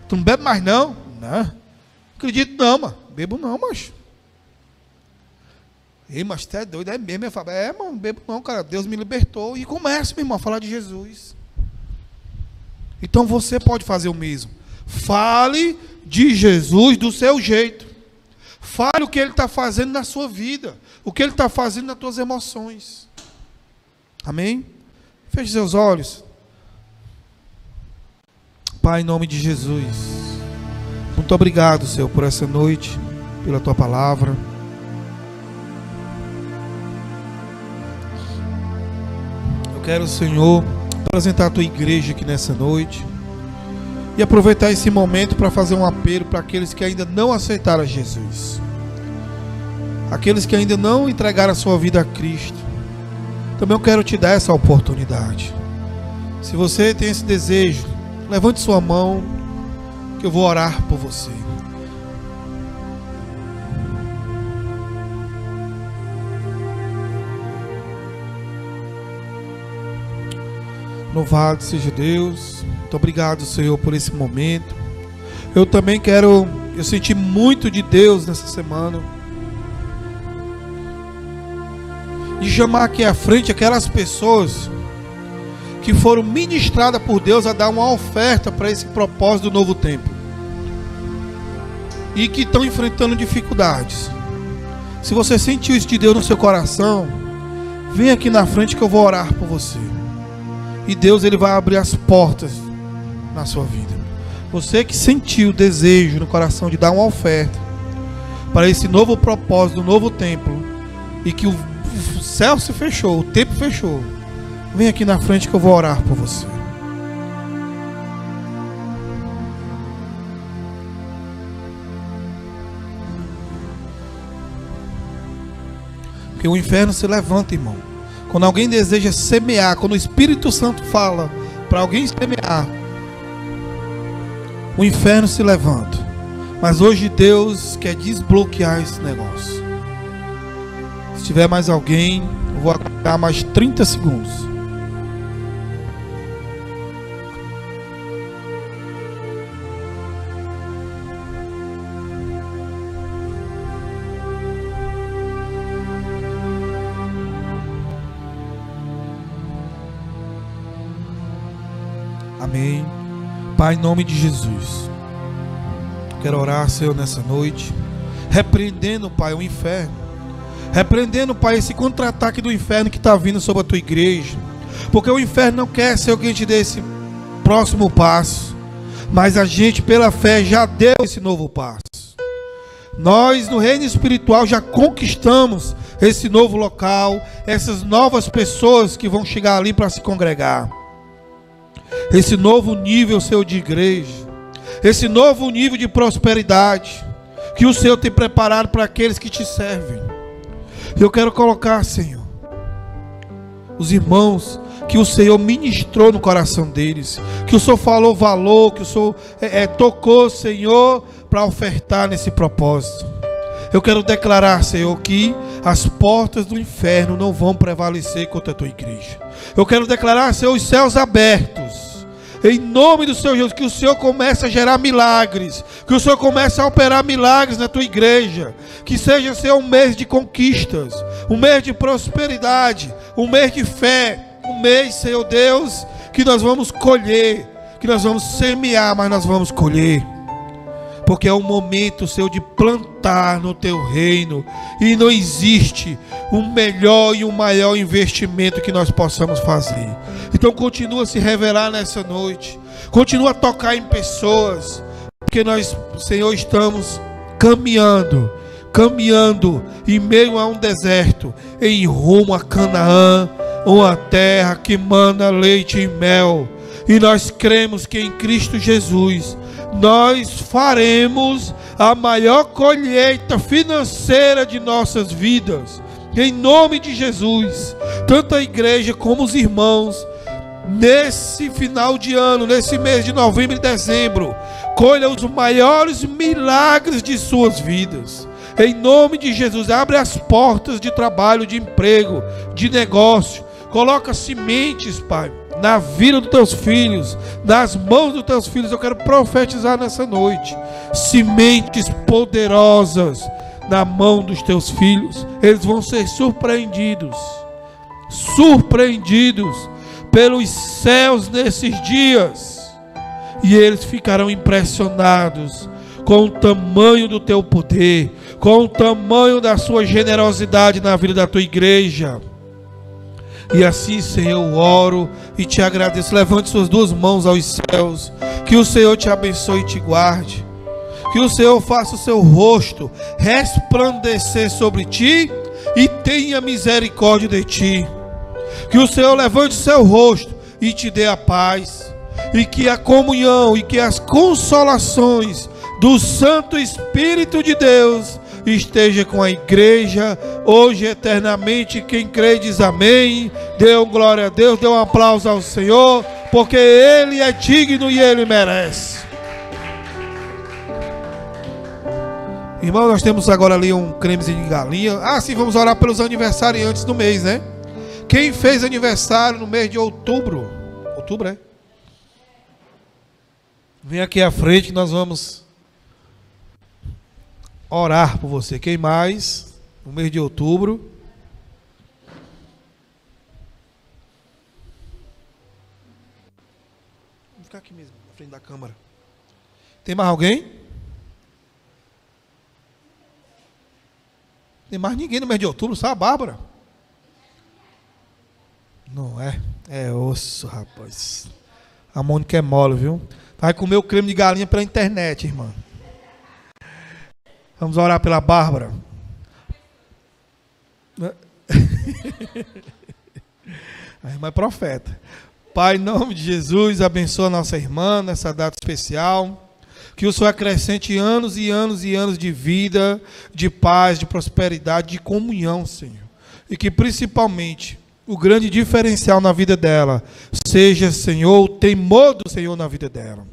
A: Tu não bebe mais não? Não. Acredito não, mano. Bebo não, macho. Ei, mas tu é doido, é mesmo? Eu falo, mano, bebo não, cara. Deus me libertou. E começa, meu irmão, a falar de Jesus. Então você pode fazer o mesmo. Fale de Jesus do seu jeito. Fale o que Ele está fazendo na sua vida. O que Ele está fazendo nas tuas emoções. Amém? Feche seus olhos. Pai, em nome de Jesus. Muito obrigado, Senhor, por essa noite. Pela Tua palavra. Quero, Senhor, apresentar a Tua igreja aqui nessa noite e aproveitar esse momento para fazer um apelo para aqueles que ainda não aceitaram Jesus, aqueles que ainda não entregaram a sua vida a Cristo. Também eu quero te dar essa oportunidade. Se você tem esse desejo, levante sua mão que eu vou orar por você. Louvado seja Deus. Muito obrigado, Senhor, por esse momento. Eu senti muito de Deus nessa semana. De chamar aqui à frente aquelas pessoas que foram ministradas por Deus a dar uma oferta para esse propósito do novo tempo. E que estão enfrentando dificuldades. Se você sentiu isso de Deus no seu coração, vem aqui na frente que eu vou orar por você. E Deus, Ele vai abrir as portas na sua vida. Você que sentiu o desejo no coração de dar uma oferta para esse novo propósito, do novo templo, e que o céu se fechou, o tempo fechou, vem aqui na frente que eu vou orar por você. Porque o inferno se levanta, irmão. Quando alguém deseja semear, quando o Espírito Santo fala para alguém semear, o inferno se levanta. Mas hoje Deus quer desbloquear esse negócio. Se tiver mais alguém, eu vou aguardar mais 30 segundos. Amém. Pai, em nome de Jesus, quero orar, Senhor, nessa noite, repreendendo, Pai, o inferno, repreendendo, Pai, esse contra-ataque do inferno que está vindo sobre a Tua igreja, porque o inferno não quer, Senhor, que a gente dê esse próximo passo, mas a gente, pela fé, já deu esse novo passo. Nós, no reino espiritual, já conquistamos esse novo local, essas novas pessoas que vão chegar ali para se congregar. Esse novo nível, Senhor, de igreja, esse novo nível de prosperidade que o Senhor tem preparado para aqueles que te servem. Eu quero colocar, Senhor, os irmãos que o Senhor ministrou no coração deles, que o Senhor falou valor, que o Senhor tocou, Senhor, para ofertar nesse propósito. Eu quero declarar, Senhor, que as portas do inferno não vão prevalecer contra a tua igreja. Eu quero declarar, Senhor, os céus abertos, em nome do Senhor Jesus, que o Senhor comece a gerar milagres, que o Senhor comece a operar milagres na tua igreja, que seja, Senhor, um mês de conquistas, um mês de prosperidade, um mês de fé, um mês, Senhor Deus, que nós vamos colher, que nós vamos semear, mas nós vamos colher. Porque é o momento, Senhor, de plantar no teu reino. E não existe um melhor e um maior investimento que nós possamos fazer. Então continua a se revelar nessa noite. Continua a tocar em pessoas. Porque nós, Senhor, estamos caminhando em meio a um deserto, em rumo a Canaã, uma terra que mana leite e mel. E nós cremos que em Cristo Jesus nós faremos a maior colheita financeira de nossas vidas, em nome de Jesus. Tanto a igreja como os irmãos, nesse final de ano, nesse mês de novembro e dezembro, colham os maiores milagres de suas vidas, em nome de Jesus. Abre as portas de trabalho, de emprego, de negócio. Coloca sementes, Pai, na vida dos teus filhos, nas mãos dos teus filhos. Eu quero profetizar nessa noite sementes poderosas na mão dos teus filhos. Eles vão ser surpreendidos pelos céus nesses dias, e eles ficarão impressionados com o tamanho do teu poder, com o tamanho da sua generosidade na vida da tua igreja. E assim, Senhor, eu oro e te agradeço. Levante suas duas mãos aos céus. Que o Senhor te abençoe e te guarde. Que o Senhor faça o seu rosto resplandecer sobre ti e tenha misericórdia de ti. Que o Senhor levante o seu rosto e te dê a paz. E que a comunhão e que as consolações do Santo Espírito de Deus esteja com a igreja, hoje e eternamente. Quem crê diz amém. Dê glória a Deus, dê um aplauso ao Senhor, porque Ele é digno e Ele merece. Irmão, nós temos agora ali um cremezinho de galinha. Sim, vamos orar pelos aniversariantes do mês, né? Quem fez aniversário no mês de outubro? Outubro, é? Vem aqui à frente que nós vamos orar por você. Quem mais? No mês de outubro. Vou ficar aqui mesmo, na frente da câmara. Tem mais alguém? Tem mais ninguém no mês de outubro, só a Bárbara. Não é? É osso, rapaz. A Mônica é mole, viu? Vai comer o creme de galinha pela internet, irmã. Vamos orar pela Bárbara. A irmã é profeta. Pai, em nome de Jesus, abençoa a nossa irmã nessa data especial. Que o Senhor acrescente anos e anos e anos de vida, de paz, de prosperidade, de comunhão, Senhor. E que principalmente o grande diferencial na vida dela seja, Senhor, o temor do Senhor na vida dela.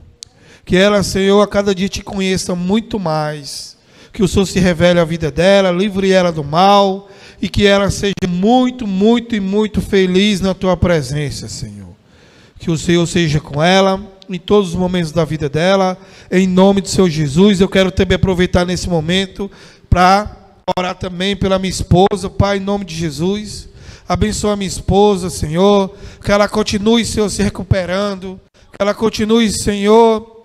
A: Que ela, Senhor, a cada dia te conheça muito mais. Que o Senhor se revele à vida dela, livre ela do mal, e que ela seja muito, muito e muito feliz na tua presença, Senhor. Que o Senhor seja com ela em todos os momentos da vida dela, em nome do Senhor Jesus. Eu quero também aproveitar nesse momento para orar também pela minha esposa. Pai, em nome de Jesus, abençoa a minha esposa, Senhor, que ela continue, Senhor, se recuperando, que ela continue, Senhor,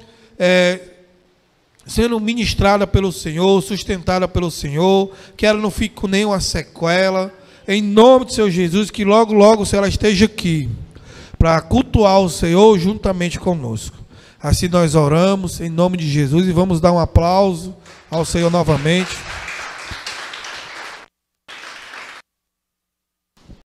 A: sendo ministrada pelo Senhor, sustentada pelo Senhor, que ela não fique com nenhuma sequela, em nome do Senhor Jesus, que logo, logo, se ela esteja aqui, para cultuar o Senhor juntamente conosco. Assim nós oramos, em nome de Jesus, e vamos dar um aplauso ao Senhor novamente.